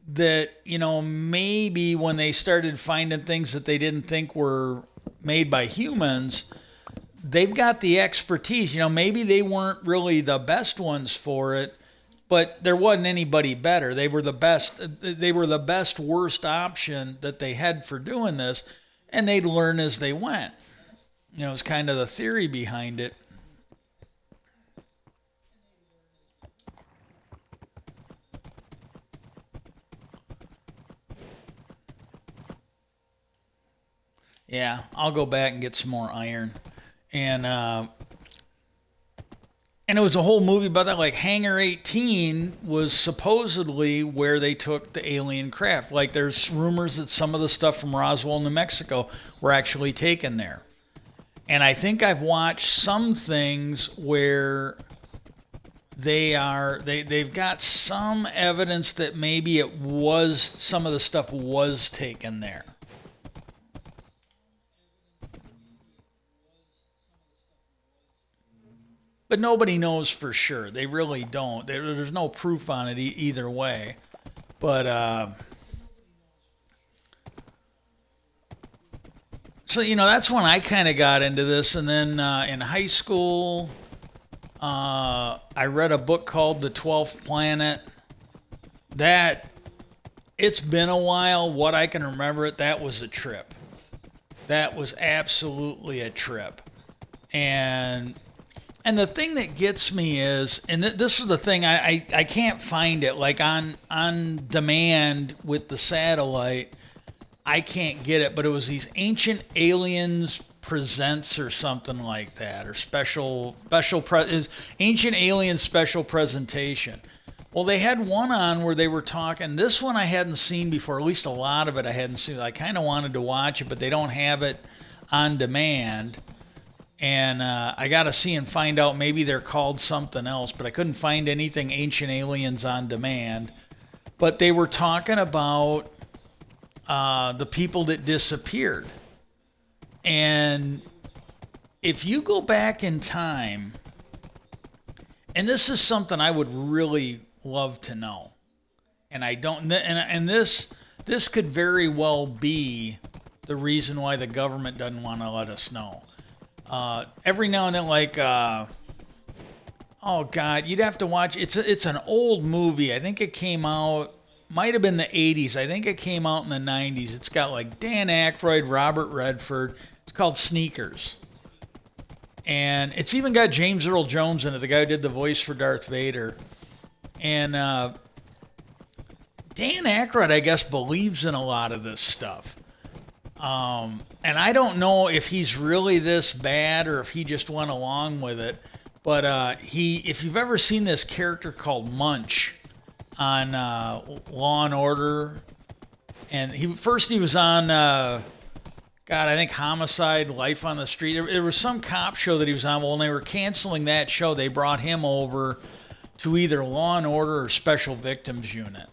that, maybe when they started finding things that they didn't think were made by humans, they've got the expertise. Maybe they weren't really the best ones for it, but there wasn't anybody better. They were the best. They were the best worst option that they had for doing this, and they'd learn as they went. It's kind of the theory behind it. Yeah, I'll go back and get some more iron. And it was a whole movie about that. Like Hangar 18 was supposedly where they took the alien craft. Like there's rumors that some of the stuff from Roswell, New Mexico, were actually taken there. And I think I've watched some things where they've got some evidence that maybe some of the stuff was taken there. But nobody knows for sure. They really don't. There's no proof on it either way. But so that's when I kind of got into this. And then in high school, I read a book called The 12th Planet. That It's been a while. What I can remember that was a trip. That was absolutely a trip. And And the thing that gets me is, and this is the thing, I can't find it like on demand with the satellite. I can't get it, but it was these Ancient Aliens Presents or something like that, or is Ancient Aliens Special Presentation. Well, they had one on where they were talking. This one I hadn't seen before, at least a lot of it I hadn't seen. I kind of wanted to watch it, but they don't have it on demand. And I got to see and find out. Maybe they're called something else, but I couldn't find anything Ancient Aliens on demand. But they were talking about the people that disappeared. And if you go back in time, and this is something I would really love to know, and I don't, and this could very well be the reason why the government doesn't want to let us know. Every now and then, like, oh God, you'd have to watch. It's an old movie. I think it came out, might have been the 80s. I think it came out in the 90s. It's got like Dan Aykroyd, Robert Redford. It's called Sneakers. And it's even got James Earl Jones in it, the guy who did the voice for Darth Vader. And Dan Aykroyd, I guess, believes in a lot of this stuff. And I don't know if he's really this bad or if he just went along with it. But if you've ever seen this character called Munch on Law and Order, and he was on, God, I think Homicide, Life on the Street. There was some cop show that he was on. Well, when they were canceling that show, they brought him over to either Law and Order or Special Victims Unit.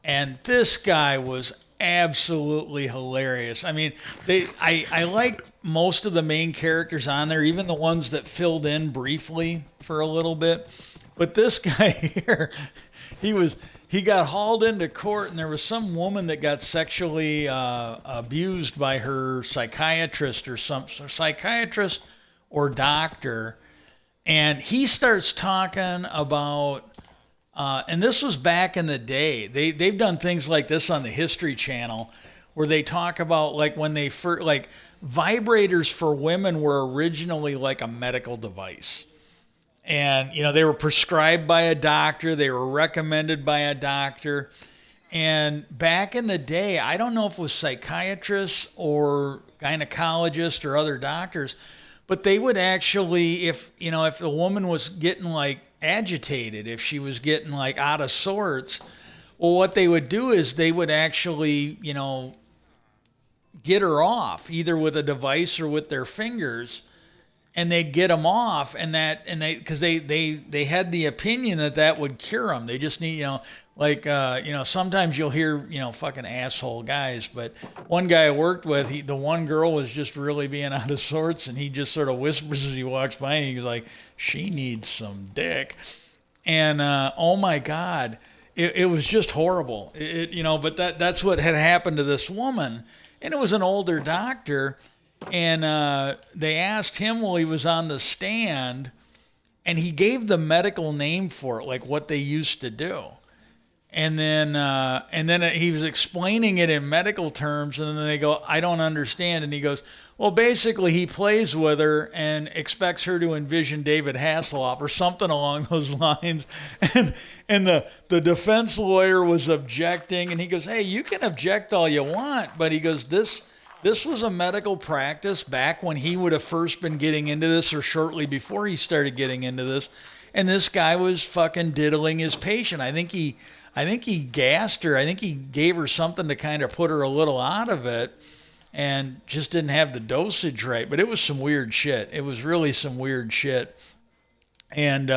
And this guy was absolutely hilarious. I mean, I like most of the main characters on there, even the ones that filled in briefly for a little bit. But this guy here, he got hauled into court, and there was some woman that got sexually abused by her psychiatrist or doctor, and he starts talking about. And this was back in the day. They've done things like this on the History Channel, where they talk about like when they first, like, vibrators for women were originally like a medical device, and they were prescribed by a doctor, they were recommended by a doctor, and back in the day, I don't know if it was psychiatrists or gynecologists or other doctors, but they would actually, if the woman was getting like agitated, if she was getting like out of sorts, well, what they would do is they would actually, get her off either with a device or with their fingers, and they'd get them off, and because they had the opinion that would cure them. They just need, sometimes you'll hear, fucking asshole guys, but one guy I worked with, the one girl was just really being out of sorts, and he just sort of whispers as he walks by, and he's like, she needs some dick. And oh my God, it was just horrible. But that's what had happened to this woman, and it was an older doctor, and they asked him while he was on the stand, and he gave the medical name for it, like what they used to do. And then he was explaining it in medical terms, and then they go, I don't understand. And he goes, well, basically he plays with her and expects her to envision David Hasselhoff or something along those lines. And the defense lawyer was objecting, and he goes, hey, you can object all you want, but he goes, this was a medical practice back when he would have first been getting into this, or shortly before he started getting into this. And this guy was fucking diddling his patient. I think he gassed her. I think he gave her something to kind of put her a little out of it, and just didn't have the dosage right. But it was some weird shit. It was really some weird shit. And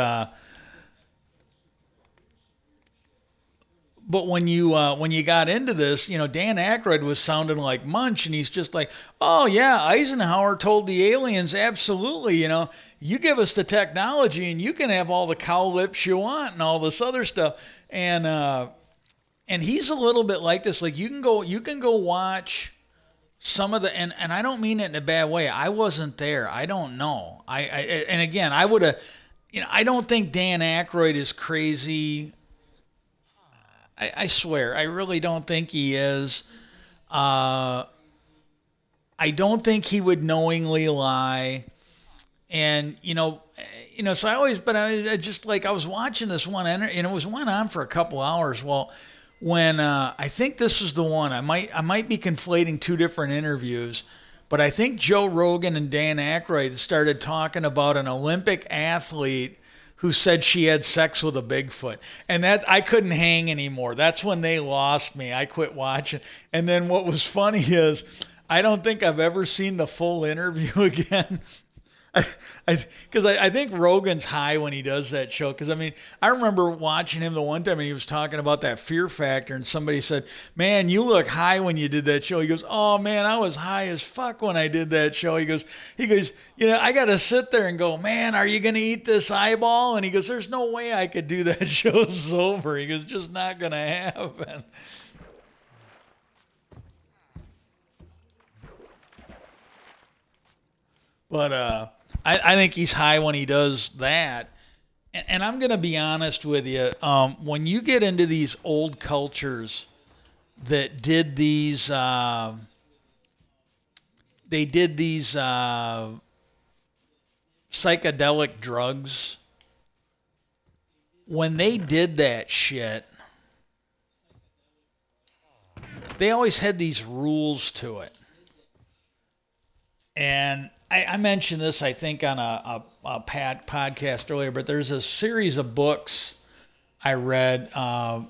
but when you got into this, Dan Aykroyd was sounding like Munch, and he's just like, oh yeah, Eisenhower told the aliens, absolutely, you give us the technology and you can have all the cow lips you want and all this other stuff. And he's a little bit like this. Like you can go watch some of the, and I don't mean it in a bad way. I wasn't there. I don't know. And again, I would have, I don't think Dan Aykroyd is crazy. I swear, I really don't think he is. I don't think he would knowingly lie. And, so I just like, I was watching this one, and it went on for a couple hours. Well, when, I think this is the one, I might be conflating two different interviews, but I think Joe Rogan and Dan Aykroyd started talking about an Olympic athlete who said she had sex with a Bigfoot. And that, I couldn't hang anymore. That's when they lost me. I quit watching. And then what was funny is, I don't think I've ever seen the full interview again. Because I think Rogan's high when he does that show. Because, I remember watching him the one time, and he was talking about that Fear Factor, and somebody said, man, you look high when you did that show. He goes, oh, man, I was high as fuck when I did that show. He goes, I got to sit there and go, man, are you going to eat this eyeball? And he goes, there's no way I could do that show sober. He goes, just not going to happen. But I think he's high when he does that. And I'm going to be honest with you. When you get into these old cultures that did these, they did these psychedelic drugs. When they did that shit, they always had these rules to it. And I mentioned this, I think, on podcast earlier, but there's a series of books I read. I'm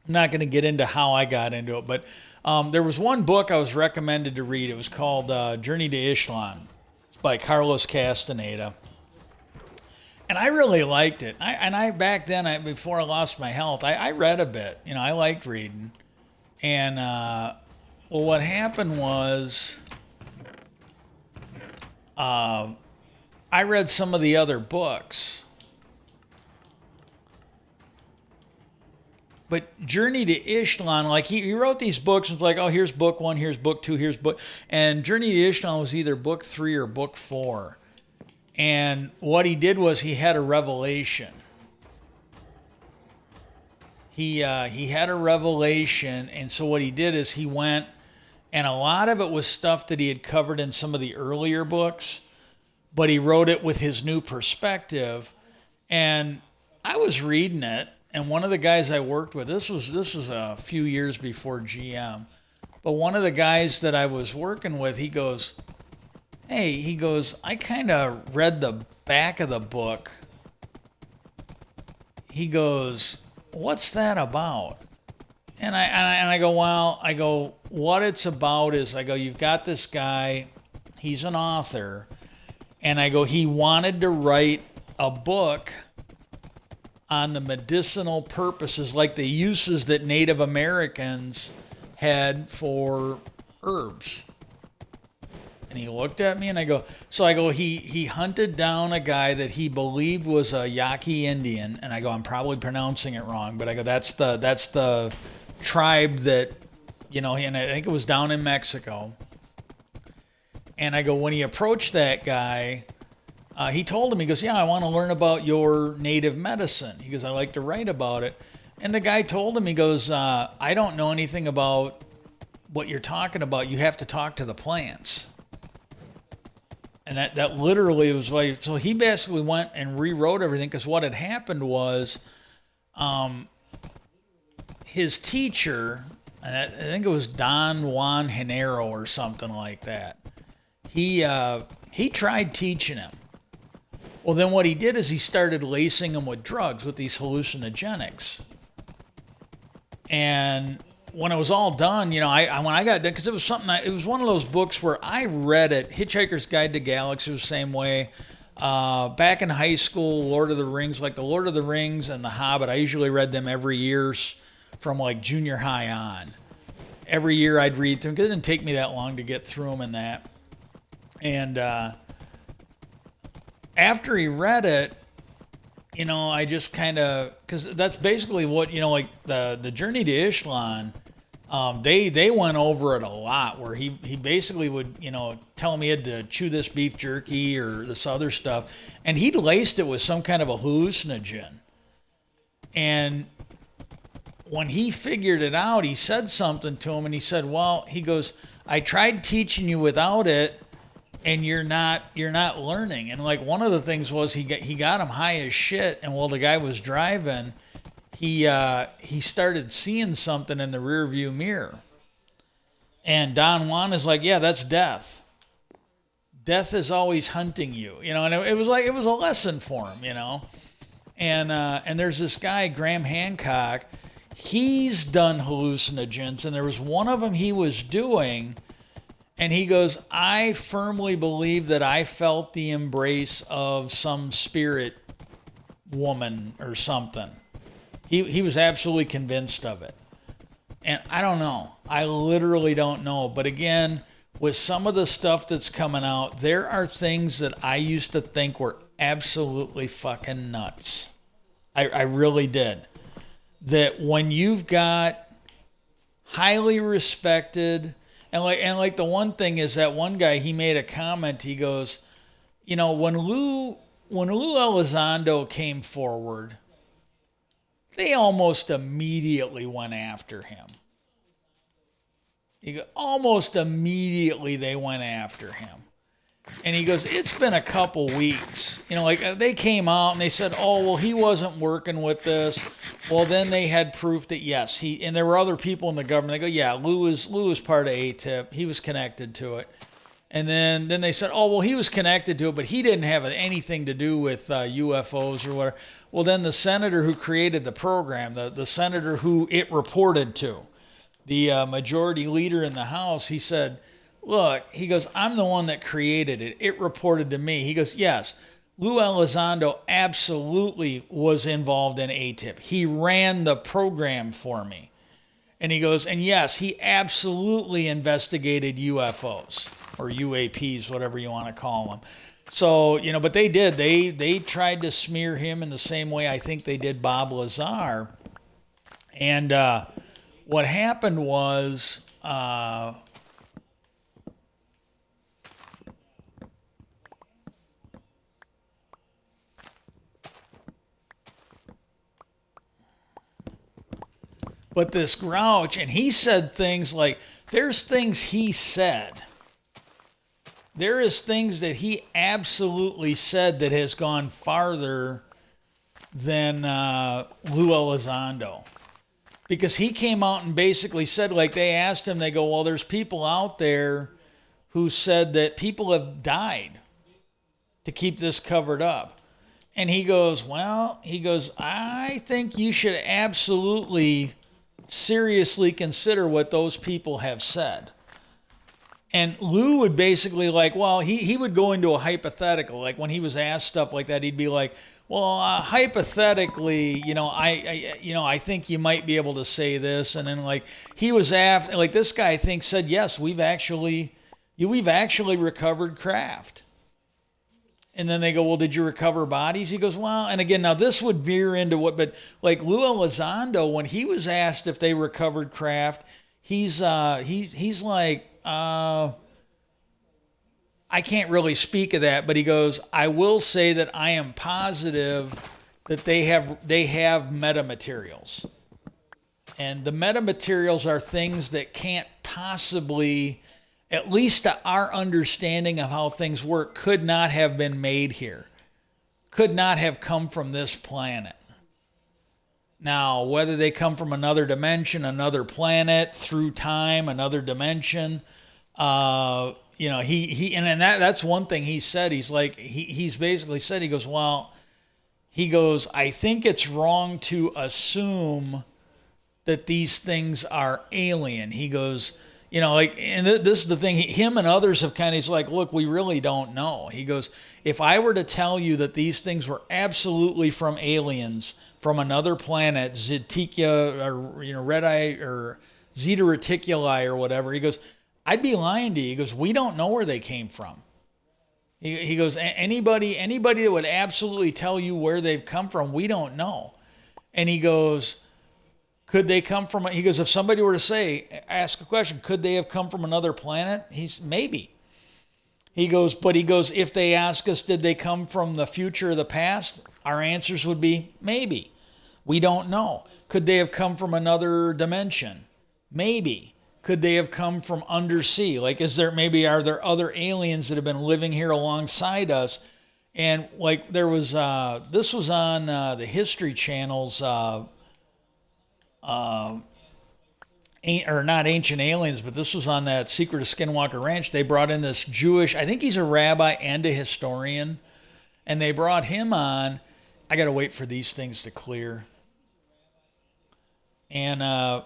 not going to get into how I got into it, but there was one book I was recommended to read. It was called Journey to Ishlan by Carlos Castaneda. And I really liked it. I back then, before I lost my health, I read a bit. You know, I liked reading. And well, what happened was uh, I read some of the other books, but Journey to Ishlan, like he wrote these books. It's like, oh, here's book one, here's book two, here's book, and Journey to Ishlan was either book three or book four. And what he did was he had a revelation. He had a revelation, and so what he did is he went, and a lot of it was stuff that he had covered in some of the earlier books, but he wrote it with his new perspective. And I was reading it, and one of the guys I worked with, this was a few years before GM, but one of the guys that I was working with, he goes, "Hey," he goes, "I kind of read the back of the book." He goes, "What's that about?" And I go, "Well," I go, "what it's about is," I go, "you've got this guy, he's an author," and I go, "he wanted to write a book on the medicinal purposes, like the uses that Native Americans had for herbs." And he looked at me and I go, so I go, he hunted down a guy that he believed was a Yaqui Indian. And I go, I'm probably pronouncing it wrong, but I go, that's the tribe that, you know, and I think it was down in Mexico. And I go, when he approached that guy, he told him, he goes, "Yeah, I want to learn about your native medicine." He goes, "I like to write about it." And the guy told him, he goes, "I don't know anything about what you're talking about. You have to talk to the plants." And that literally was like, so he basically went and rewrote everything, because what had happened was his teacher, and I think it was Don Juan Genero or something like that, he tried teaching him. Well, then what he did is he started lacing him with drugs, with these hallucinogenics. And when it was all done, you know, when I got done, because it was something, it was one of those books where I read it. Hitchhiker's Guide to Galaxy was the same way. Back in high school, Lord of the Rings, like the Lord of the Rings and the Hobbit, I usually read them every year from like junior high on. Every year I'd read them, because it didn't take me that long to get through them and that. And after he read it, you know, I just kind of, because that's basically what, you know, like the Journey to Ishlan, they went over it a lot, where he basically would, you know, tell me he had to chew this beef jerky or this other stuff, and he'd laced it with some kind of a hallucinogen. And when he figured it out, he said something to him, and he said, "Well," he goes, "I tried teaching you without it, and you're not learning." And like one of the things was he got him high as shit, and while the guy was driving, he started seeing something in the rear view mirror. And Don Juan is like, "Yeah, that's death. Death is always hunting you," you know. And it was like, it was a lesson for him, you know. And there's this guy, Graham Hancock. He's done hallucinogens, and there was one of them he was doing. And he goes, "I firmly believe that I felt the embrace of some spirit woman or something." He was absolutely convinced of it. And I don't know. I literally don't know. But again, with some of the stuff that's coming out, there are things that I used to think were absolutely fucking nuts. I really did. That when you've got highly respected, And like the one thing is that one guy, he made a comment. He goes, when Lou Elizondo came forward, they almost immediately went after him. Almost immediately they went after him. And he goes, it's been a couple weeks. Like they came out and they said, oh, well, he wasn't working with this. Well, then they had proof that, yes, and there were other people in the government. They go, yeah, Lou was part of ATIP. He was connected to it. And then they said, oh, well, he was connected to it, but he didn't have anything to do with UFOs or whatever. Well, then the senator who created the program, the senator who it reported to, the majority leader in the House, he said, look, he goes, I'm the one that created it. It reported to me. He goes, yes, Lou Elizondo absolutely was involved in ATIP. He ran the program for me. And he goes, and yes, he absolutely investigated UFOs or UAPs, whatever you want to call them. So, but they did. They tried to smear him in the same way I think they did Bob Lazar. And what happened was... But this Grouch, and he said things like, there's things he said. There is things that he absolutely said that has gone farther than Lou Elizondo. Because he came out and basically said, like they asked him, they go, well, there's people out there who said that people have died to keep this covered up. And he goes, I think you should absolutely seriously consider what those people have said. And Lou would basically he would go into a hypothetical. Like when he was asked stuff like that, he'd be like, well, hypothetically, I think you might be able to say this. And then he was after, this guy said, yes, we've actually recovered craft. And then they go, well, did you recover bodies? He goes, well, and again, now this would veer into but Lou Elizondo, when he was asked if they recovered craft, he's like, I can't really speak of that, but he goes, I will say that I am positive that they have metamaterials. And the metamaterials are things that can't possibly, at least to our understanding of how things work, could not have been made here. Could not have come from this planet. Now, whether they come from another dimension, another planet, through time, another dimension, that's one thing he said. He's basically said, he goes, I think it's wrong to assume that these things are alien. He goes, and this is the thing, him and others have he's like, look, we really don't know. He goes, if I were to tell you that these things were absolutely from aliens, from another planet, Zetekia, or Red Eye, or Zeta Reticuli, or whatever, he goes, I'd be lying to you. He goes, we don't know where they came from. He goes, anybody that would absolutely tell you where they've come from, we don't know. And he goes, could they come from, he goes, if somebody were to ask a question, could they have come from another planet? Maybe. He goes, if they ask us, did they come from the future or the past? Our answers would be, maybe. We don't know. Could they have come from another dimension? Maybe. Could they have come from undersea? Are there other aliens that have been living here alongside us? And there was, this was on the History Channel's, or not Ancient Aliens, but this was on that Secret of Skinwalker Ranch. They brought in this Jewish, I think he's a rabbi and a historian, and they brought him on. I got to wait for these things to clear. And,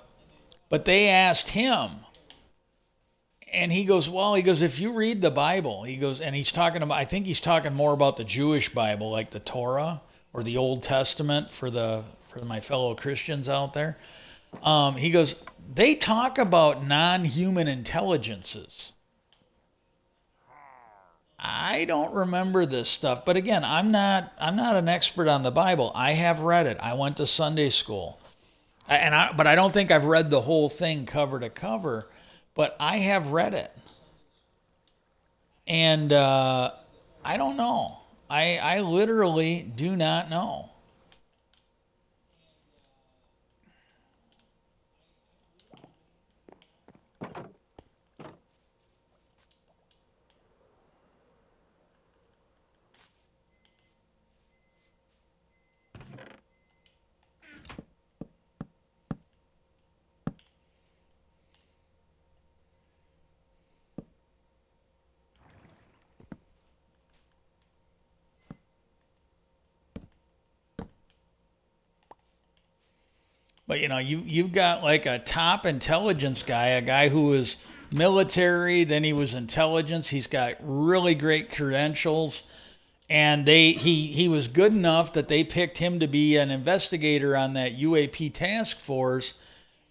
but they asked him, and he goes, if you read the Bible, he goes, and he's talking about, I think he's talking more about the Jewish Bible, like the Torah or the Old Testament for my fellow Christians out there. He goes, they talk about non-human intelligences. I don't remember this stuff, but again, I'm not an expert on the Bible. I have read it. I went to Sunday school, but I don't think I've read the whole thing cover to cover. but I have read it, and I don't know. I literally do not know. But you've got like a top intelligence guy, a guy who was military, then he was intelligence. He's got really great credentials, and he was good enough that they picked him to be an investigator on that UAP task force.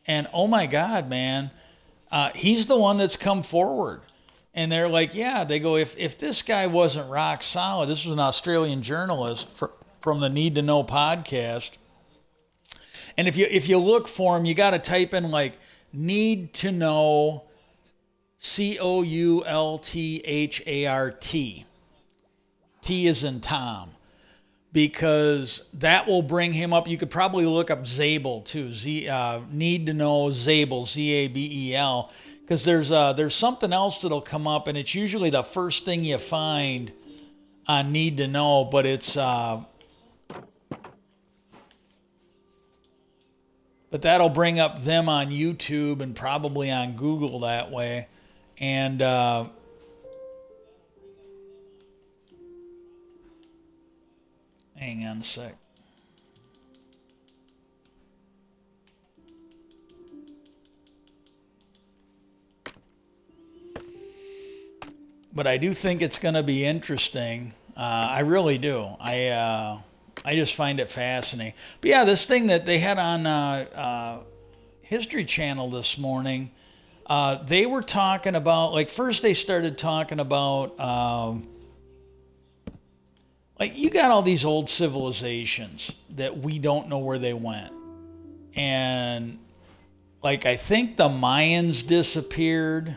And oh my God, man, he's the one that's come forward. And they're like, yeah, they go, if this guy wasn't rock solid, this was an Australian journalist from the Need to Know podcast. And if you look for him, you got to type in like need to know Coulthart. T is in Tom, because that will bring him up. You could probably look up Zabel too. Need to know Zabel, Zabel, because there's something else that'll come up, and it's usually the first thing you find on Need to Know, but that'll bring up them on YouTube and probably on Google that way, and hang on a sec. But I do think it's going to be interesting. I really do. I just find it fascinating. But yeah, this thing that they had on History Channel this morning, they were talking about, like, first they started talking about, like, you got all these old civilizations that we don't know where they went. And, like, I think the Mayans disappeared.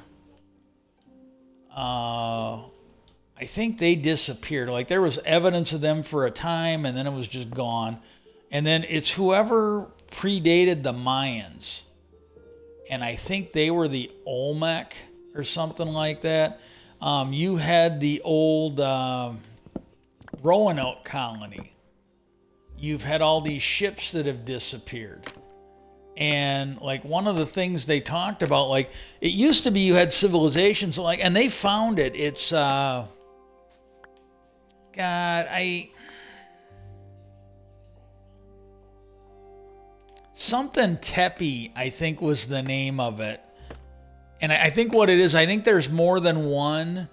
I think they disappeared. Like, there was evidence of them for a time, and then it was just gone. And then it's whoever predated the Mayans, and I think they were the Olmec or something like that. You had the old Roanoke colony. You've had all these ships that have disappeared. And like one of the things they talked about, like it used to be you had civilizations like, and they found it. It's something Tepe, I think was the name of it. And I think what it is, I think there's more than one,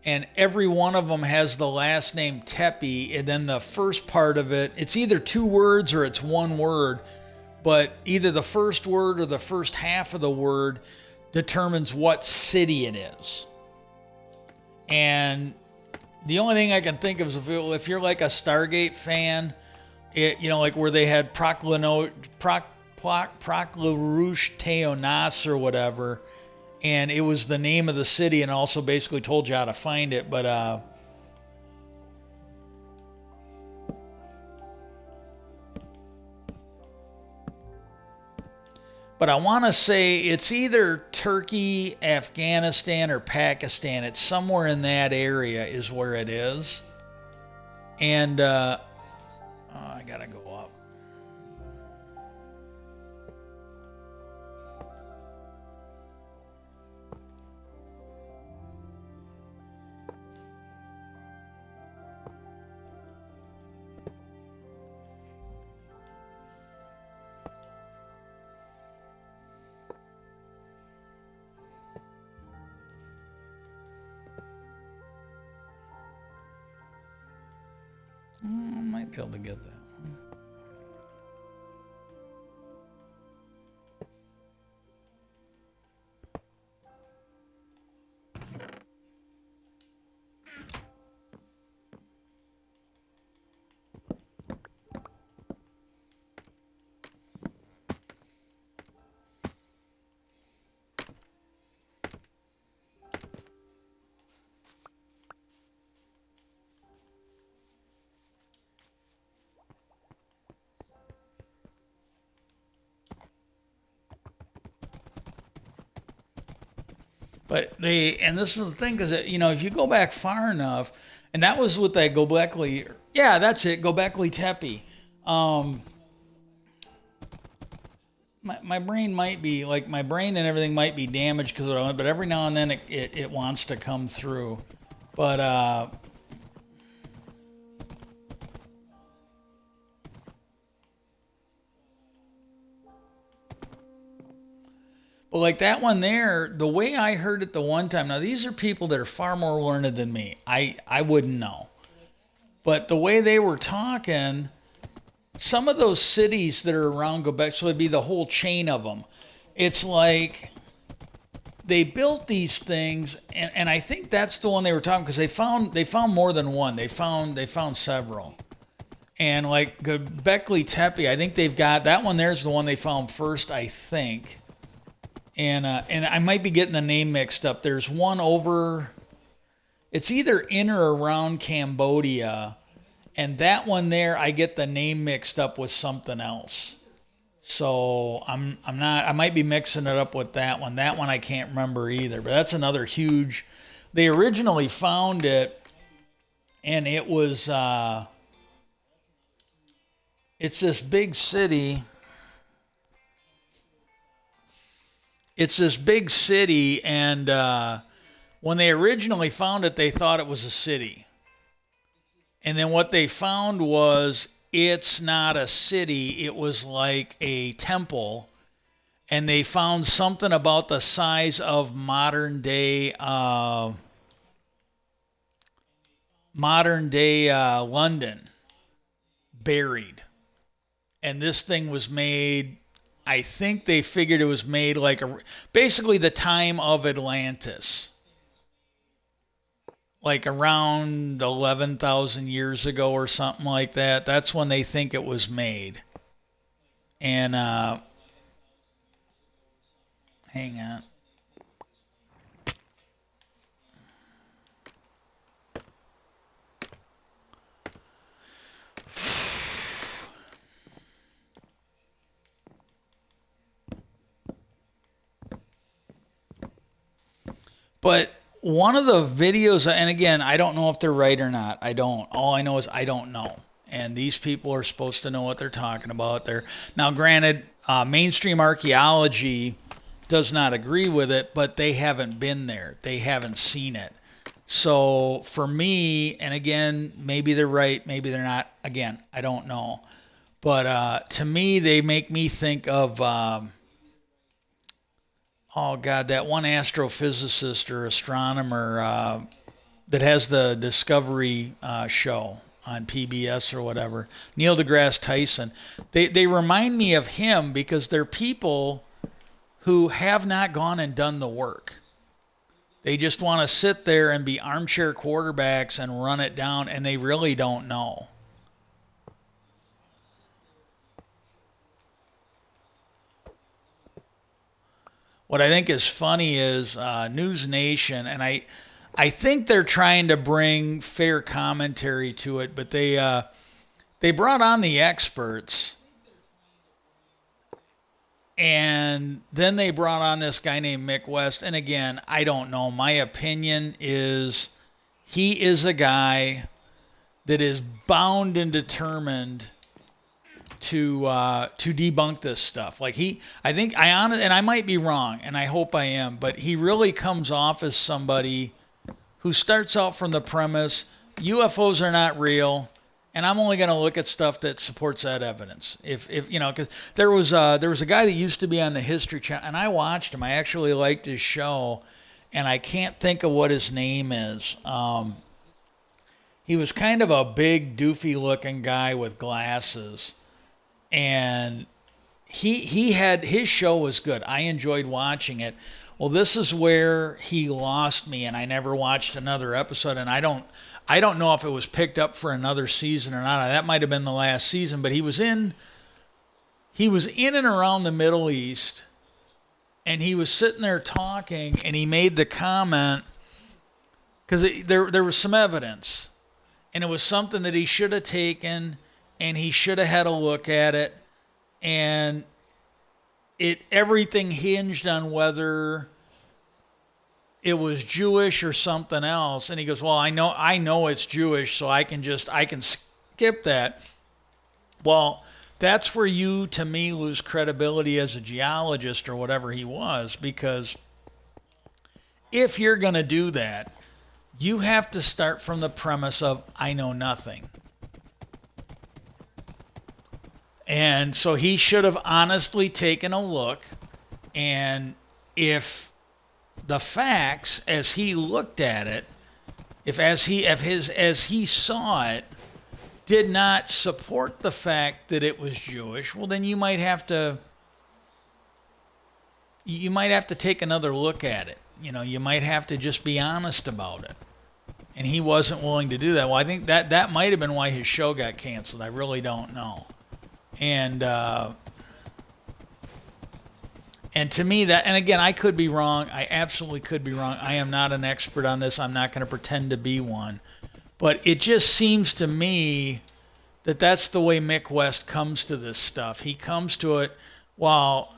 and every one of them has the last name Tepe, and then the first part of it, it's either two words or it's one word, but either the first word or the first half of the word determines what city it is. And the only thing I can think of is if you're like a Stargate fan, like where they had Proclarush Teonas or whatever, and it was the name of the city and also basically told you how to find it. But I want to say it's either Turkey, Afghanistan, or Pakistan. It's somewhere in that area is where it is. And I gotta go up. I might be able to get that one. But and this is the thing, because if you go back far enough, and that was with that Gobekli, yeah, that's it, Gobekli Tepe. Um, my brain might be like my brain and everything might be damaged because of what I went, but every now and then it wants to come through. But like that one there, the way I heard it the one time. Now these are people that are far more learned than me. I wouldn't know, but the way they were talking, some of those cities that are around Quebec, so it'd be the whole chain of them. It's like they built these things, and I think that's the one they were talking because they found more than one. They found several, and like Göbekli Tepe, I think they've got that one. There's the one they found first, I think, and I might be getting the name mixed up. There's one over. It's either in or around Cambodia, and that one there I get the name mixed up with something else. So I'm not, I might be mixing it up with that one. That one I can't remember either. But that's another huge. They originally found it, and it was it's this big city. It's this big city, and when they originally found it, they thought it was a city. And then what they found was it's not a city, it was like a temple. And they found something about the size of modern day London buried. And this thing was made, I think they figured it was made like basically the time of Atlantis, like around 11,000 years ago or something like that. That's when they think it was made. And hang on. But one of the videos, and again, I don't know if they're right or not. I don't. All I know is I don't know. And these people are supposed to know what they're talking about. They're now, granted, mainstream archaeology does not agree with it, but they haven't been there. They haven't seen it. So for me, and again, maybe they're right, maybe they're not. Again, I don't know. But to me, they make me think of oh God, that one astrophysicist or astronomer that has the Discovery show on PBS or whatever, Neil deGrasse Tyson. They remind me of him because they're people who have not gone and done the work. They just want to sit there and be armchair quarterbacks and run it down, and they really don't know. What I think is funny is News Nation, and I think they're trying to bring fair commentary to it, but they brought on the experts, and then they brought on this guy named Mick West. And again, I don't know. My opinion is he is a guy that is bound and determined to debunk this stuff. Like I think and I might be wrong, and I hope I am, but he really comes off as somebody who starts out from the premise UFOs are not real, and I'm only going to look at stuff that supports that evidence. If because there was a guy that used to be on the History Channel, and I watched him. I actually liked his show, and I can't think of what his name is. He was kind of a big, doofy looking guy with glasses, and he had his show was good. I enjoyed watching it. Well, this is where he lost me, and I never watched another episode. And I don't know if it was picked up for another season or not. That might have been the last season, but he was in and around the Middle East, and he was sitting there talking, and he made the comment because there was some evidence, and it was something that he should have taken, and he should have had a look at it, and everything hinged on whether it was Jewish or something else. And he goes, well, I know it's Jewish, so I can skip that. Well, that's where you, to me, lose credibility as a geologist or whatever he was, because if you're going to do that, you have to start from the premise of, I know nothing. And so he should have honestly taken a look, and if the facts as he looked at it, as he saw it, did not support the fact that it was Jewish, well then you might have to take another look at it. You might have to just be honest about it. And he wasn't willing to do that. Well, I think that might have been why his show got canceled. I really don't know. And to me and again, I could be wrong. I absolutely could be wrong. I am not an expert on this. I'm not going to pretend to be one. But it just seems to me that that's the way Mick West comes to this stuff. He comes to it, well,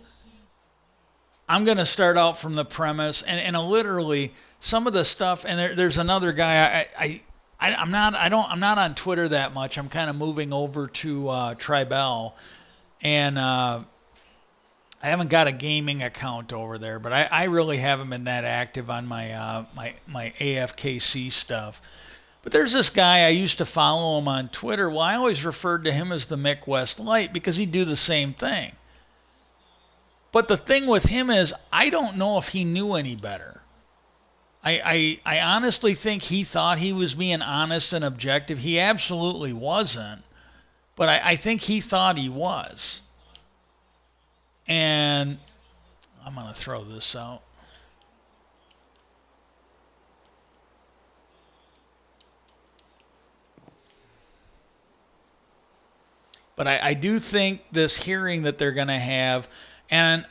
I'm going to start out from the premise, and literally some of the stuff. And there's another guy. I'm not on Twitter that much. I'm kind of moving over to Tribel, and I haven't got a gaming account over there, but I really haven't been that active on my my AFKC stuff. But there's this guy, I used to follow him on Twitter. Well, I always referred to him as the Mick West Light because he'd do the same thing. But the thing with him is, I don't know if he knew any better. I honestly think he thought he was being honest and objective. He absolutely wasn't. But I think he thought he was. And I'm going to throw this out. But I do think this hearing that they're going to have, and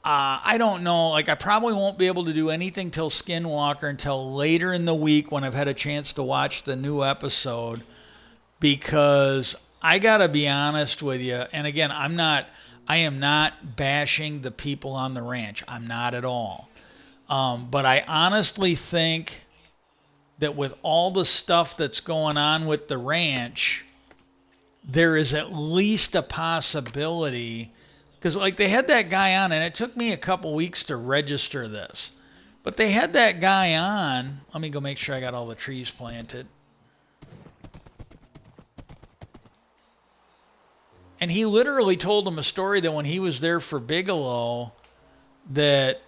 I don't know, like I probably won't be able to do anything till Skinwalker until later in the week when I've had a chance to watch the new episode, because I got to be honest with you. And again, I am not bashing the people on the ranch. I'm not at all. But I honestly think that with all the stuff that's going on with the ranch, there is at least a possibility, because like they had that guy on, and it took me a couple weeks to register this, but they had that guy on. Let me go make sure I got all the trees planted. And he literally told them a story that when he was there for Bigelow, that,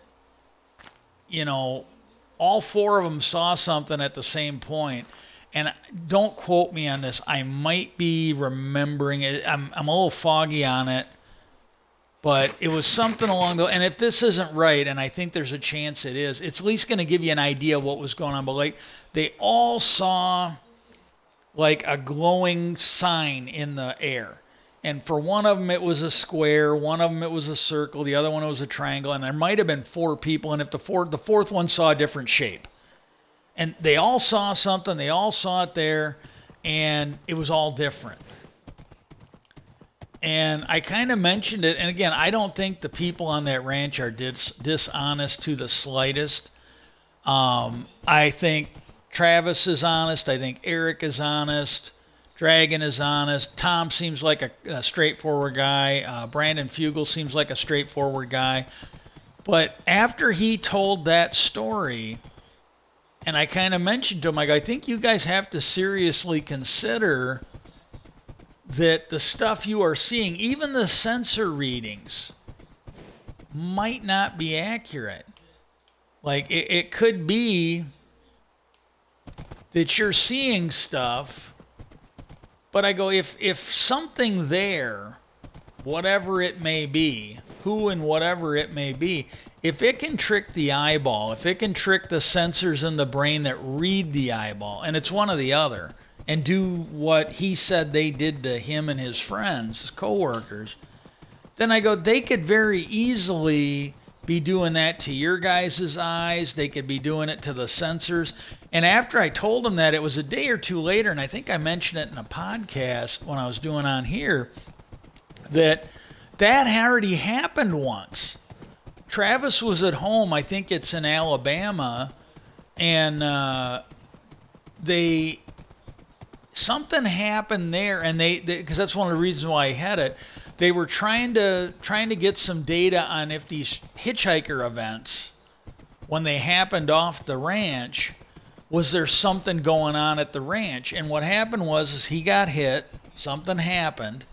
all four of them saw something at the same point. And don't quote me on this. I might be remembering it. I'm a little foggy on it. But it was something along the... And if this isn't right, and I think there's a chance it is, it's at least going to give you an idea of what was going on. But like, they all saw like a glowing sign in the air. And for one of them, it was a square. One of them, it was a circle. The other one was a triangle. And there might have been four people. And if the fourth one saw a different shape. And they all saw something. They all saw it there. And it was all different. And I kind of mentioned it. And again, I don't think the people on that ranch are dishonest to the slightest. I think Travis is honest. I think Eric is honest. Dragon is honest. Tom seems like a straightforward guy. Brandon Fugel seems like a straightforward guy. But after he told that story, and I kind of mentioned to him, I think you guys have to seriously consider that the stuff you are seeing, even the sensor readings, might not be accurate. Like, it could be that you're seeing stuff, but I go, if something there, whatever it may be, who and whatever it may be, if it can trick the eyeball, if it can trick the sensors in the brain that read the eyeball, and it's one or the other, and do what he said they did to him and his friends, his coworkers, then I go, they could very easily be doing that to your guys' eyes. They could be doing it to the sensors. And after I told him that, it was a day or two later, and I think I mentioned it in a podcast when I was doing on here, that already happened once. Travis was at home. I think it's in Alabama, and they something happened there, and they because that's one of the reasons why I had it. They were trying to get some data on if these hitchhiker events, when they happened off the ranch, was there something going on at the ranch? And what happened was is he got hit, something happened,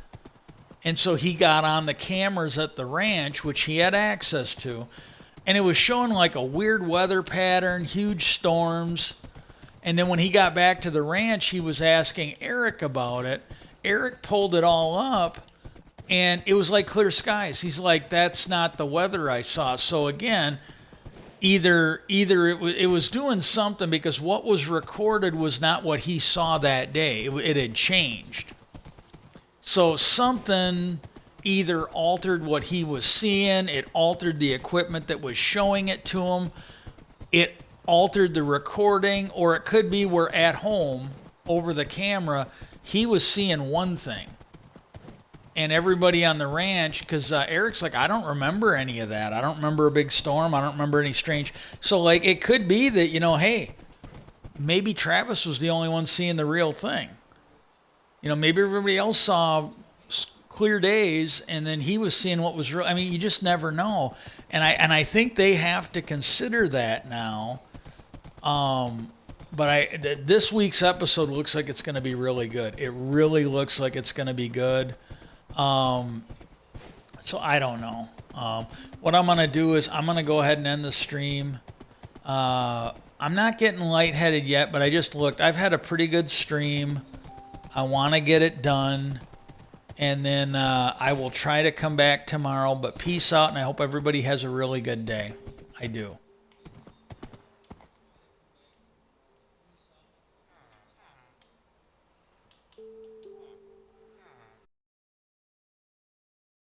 and so he got on the cameras at the ranch, which he had access to, and it was showing like a weird weather pattern, huge storms. And then when he got back to the ranch, he was asking Eric about it. Eric pulled it all up, and it was like clear skies. He's like, that's not the weather I saw. So again, either it was doing something, because what was recorded was not what he saw that day. It had changed. So something either altered what he was seeing, it altered the equipment that was showing it to him, it altered the recording, or it could be where at home over the camera he was seeing one thing, and everybody on the ranch, because Eric's like, I don't remember any of that. I don't remember a big storm. I don't remember any strange. So like, it could be that, hey, maybe Travis was the only one seeing the real thing. Maybe everybody else saw clear days, and then he was seeing what was real. I mean, you just never know. And I think they have to consider that now. But this week's episode looks like it's going to be really good. It really looks like it's going to be good. So I don't know. What I'm going to do is I'm going to go ahead and end the stream. I'm not getting lightheaded yet, but I just looked. I've had a pretty good stream. I want to get it done. And then I will try to come back tomorrow. But peace out, and I hope everybody has a really good day. I do.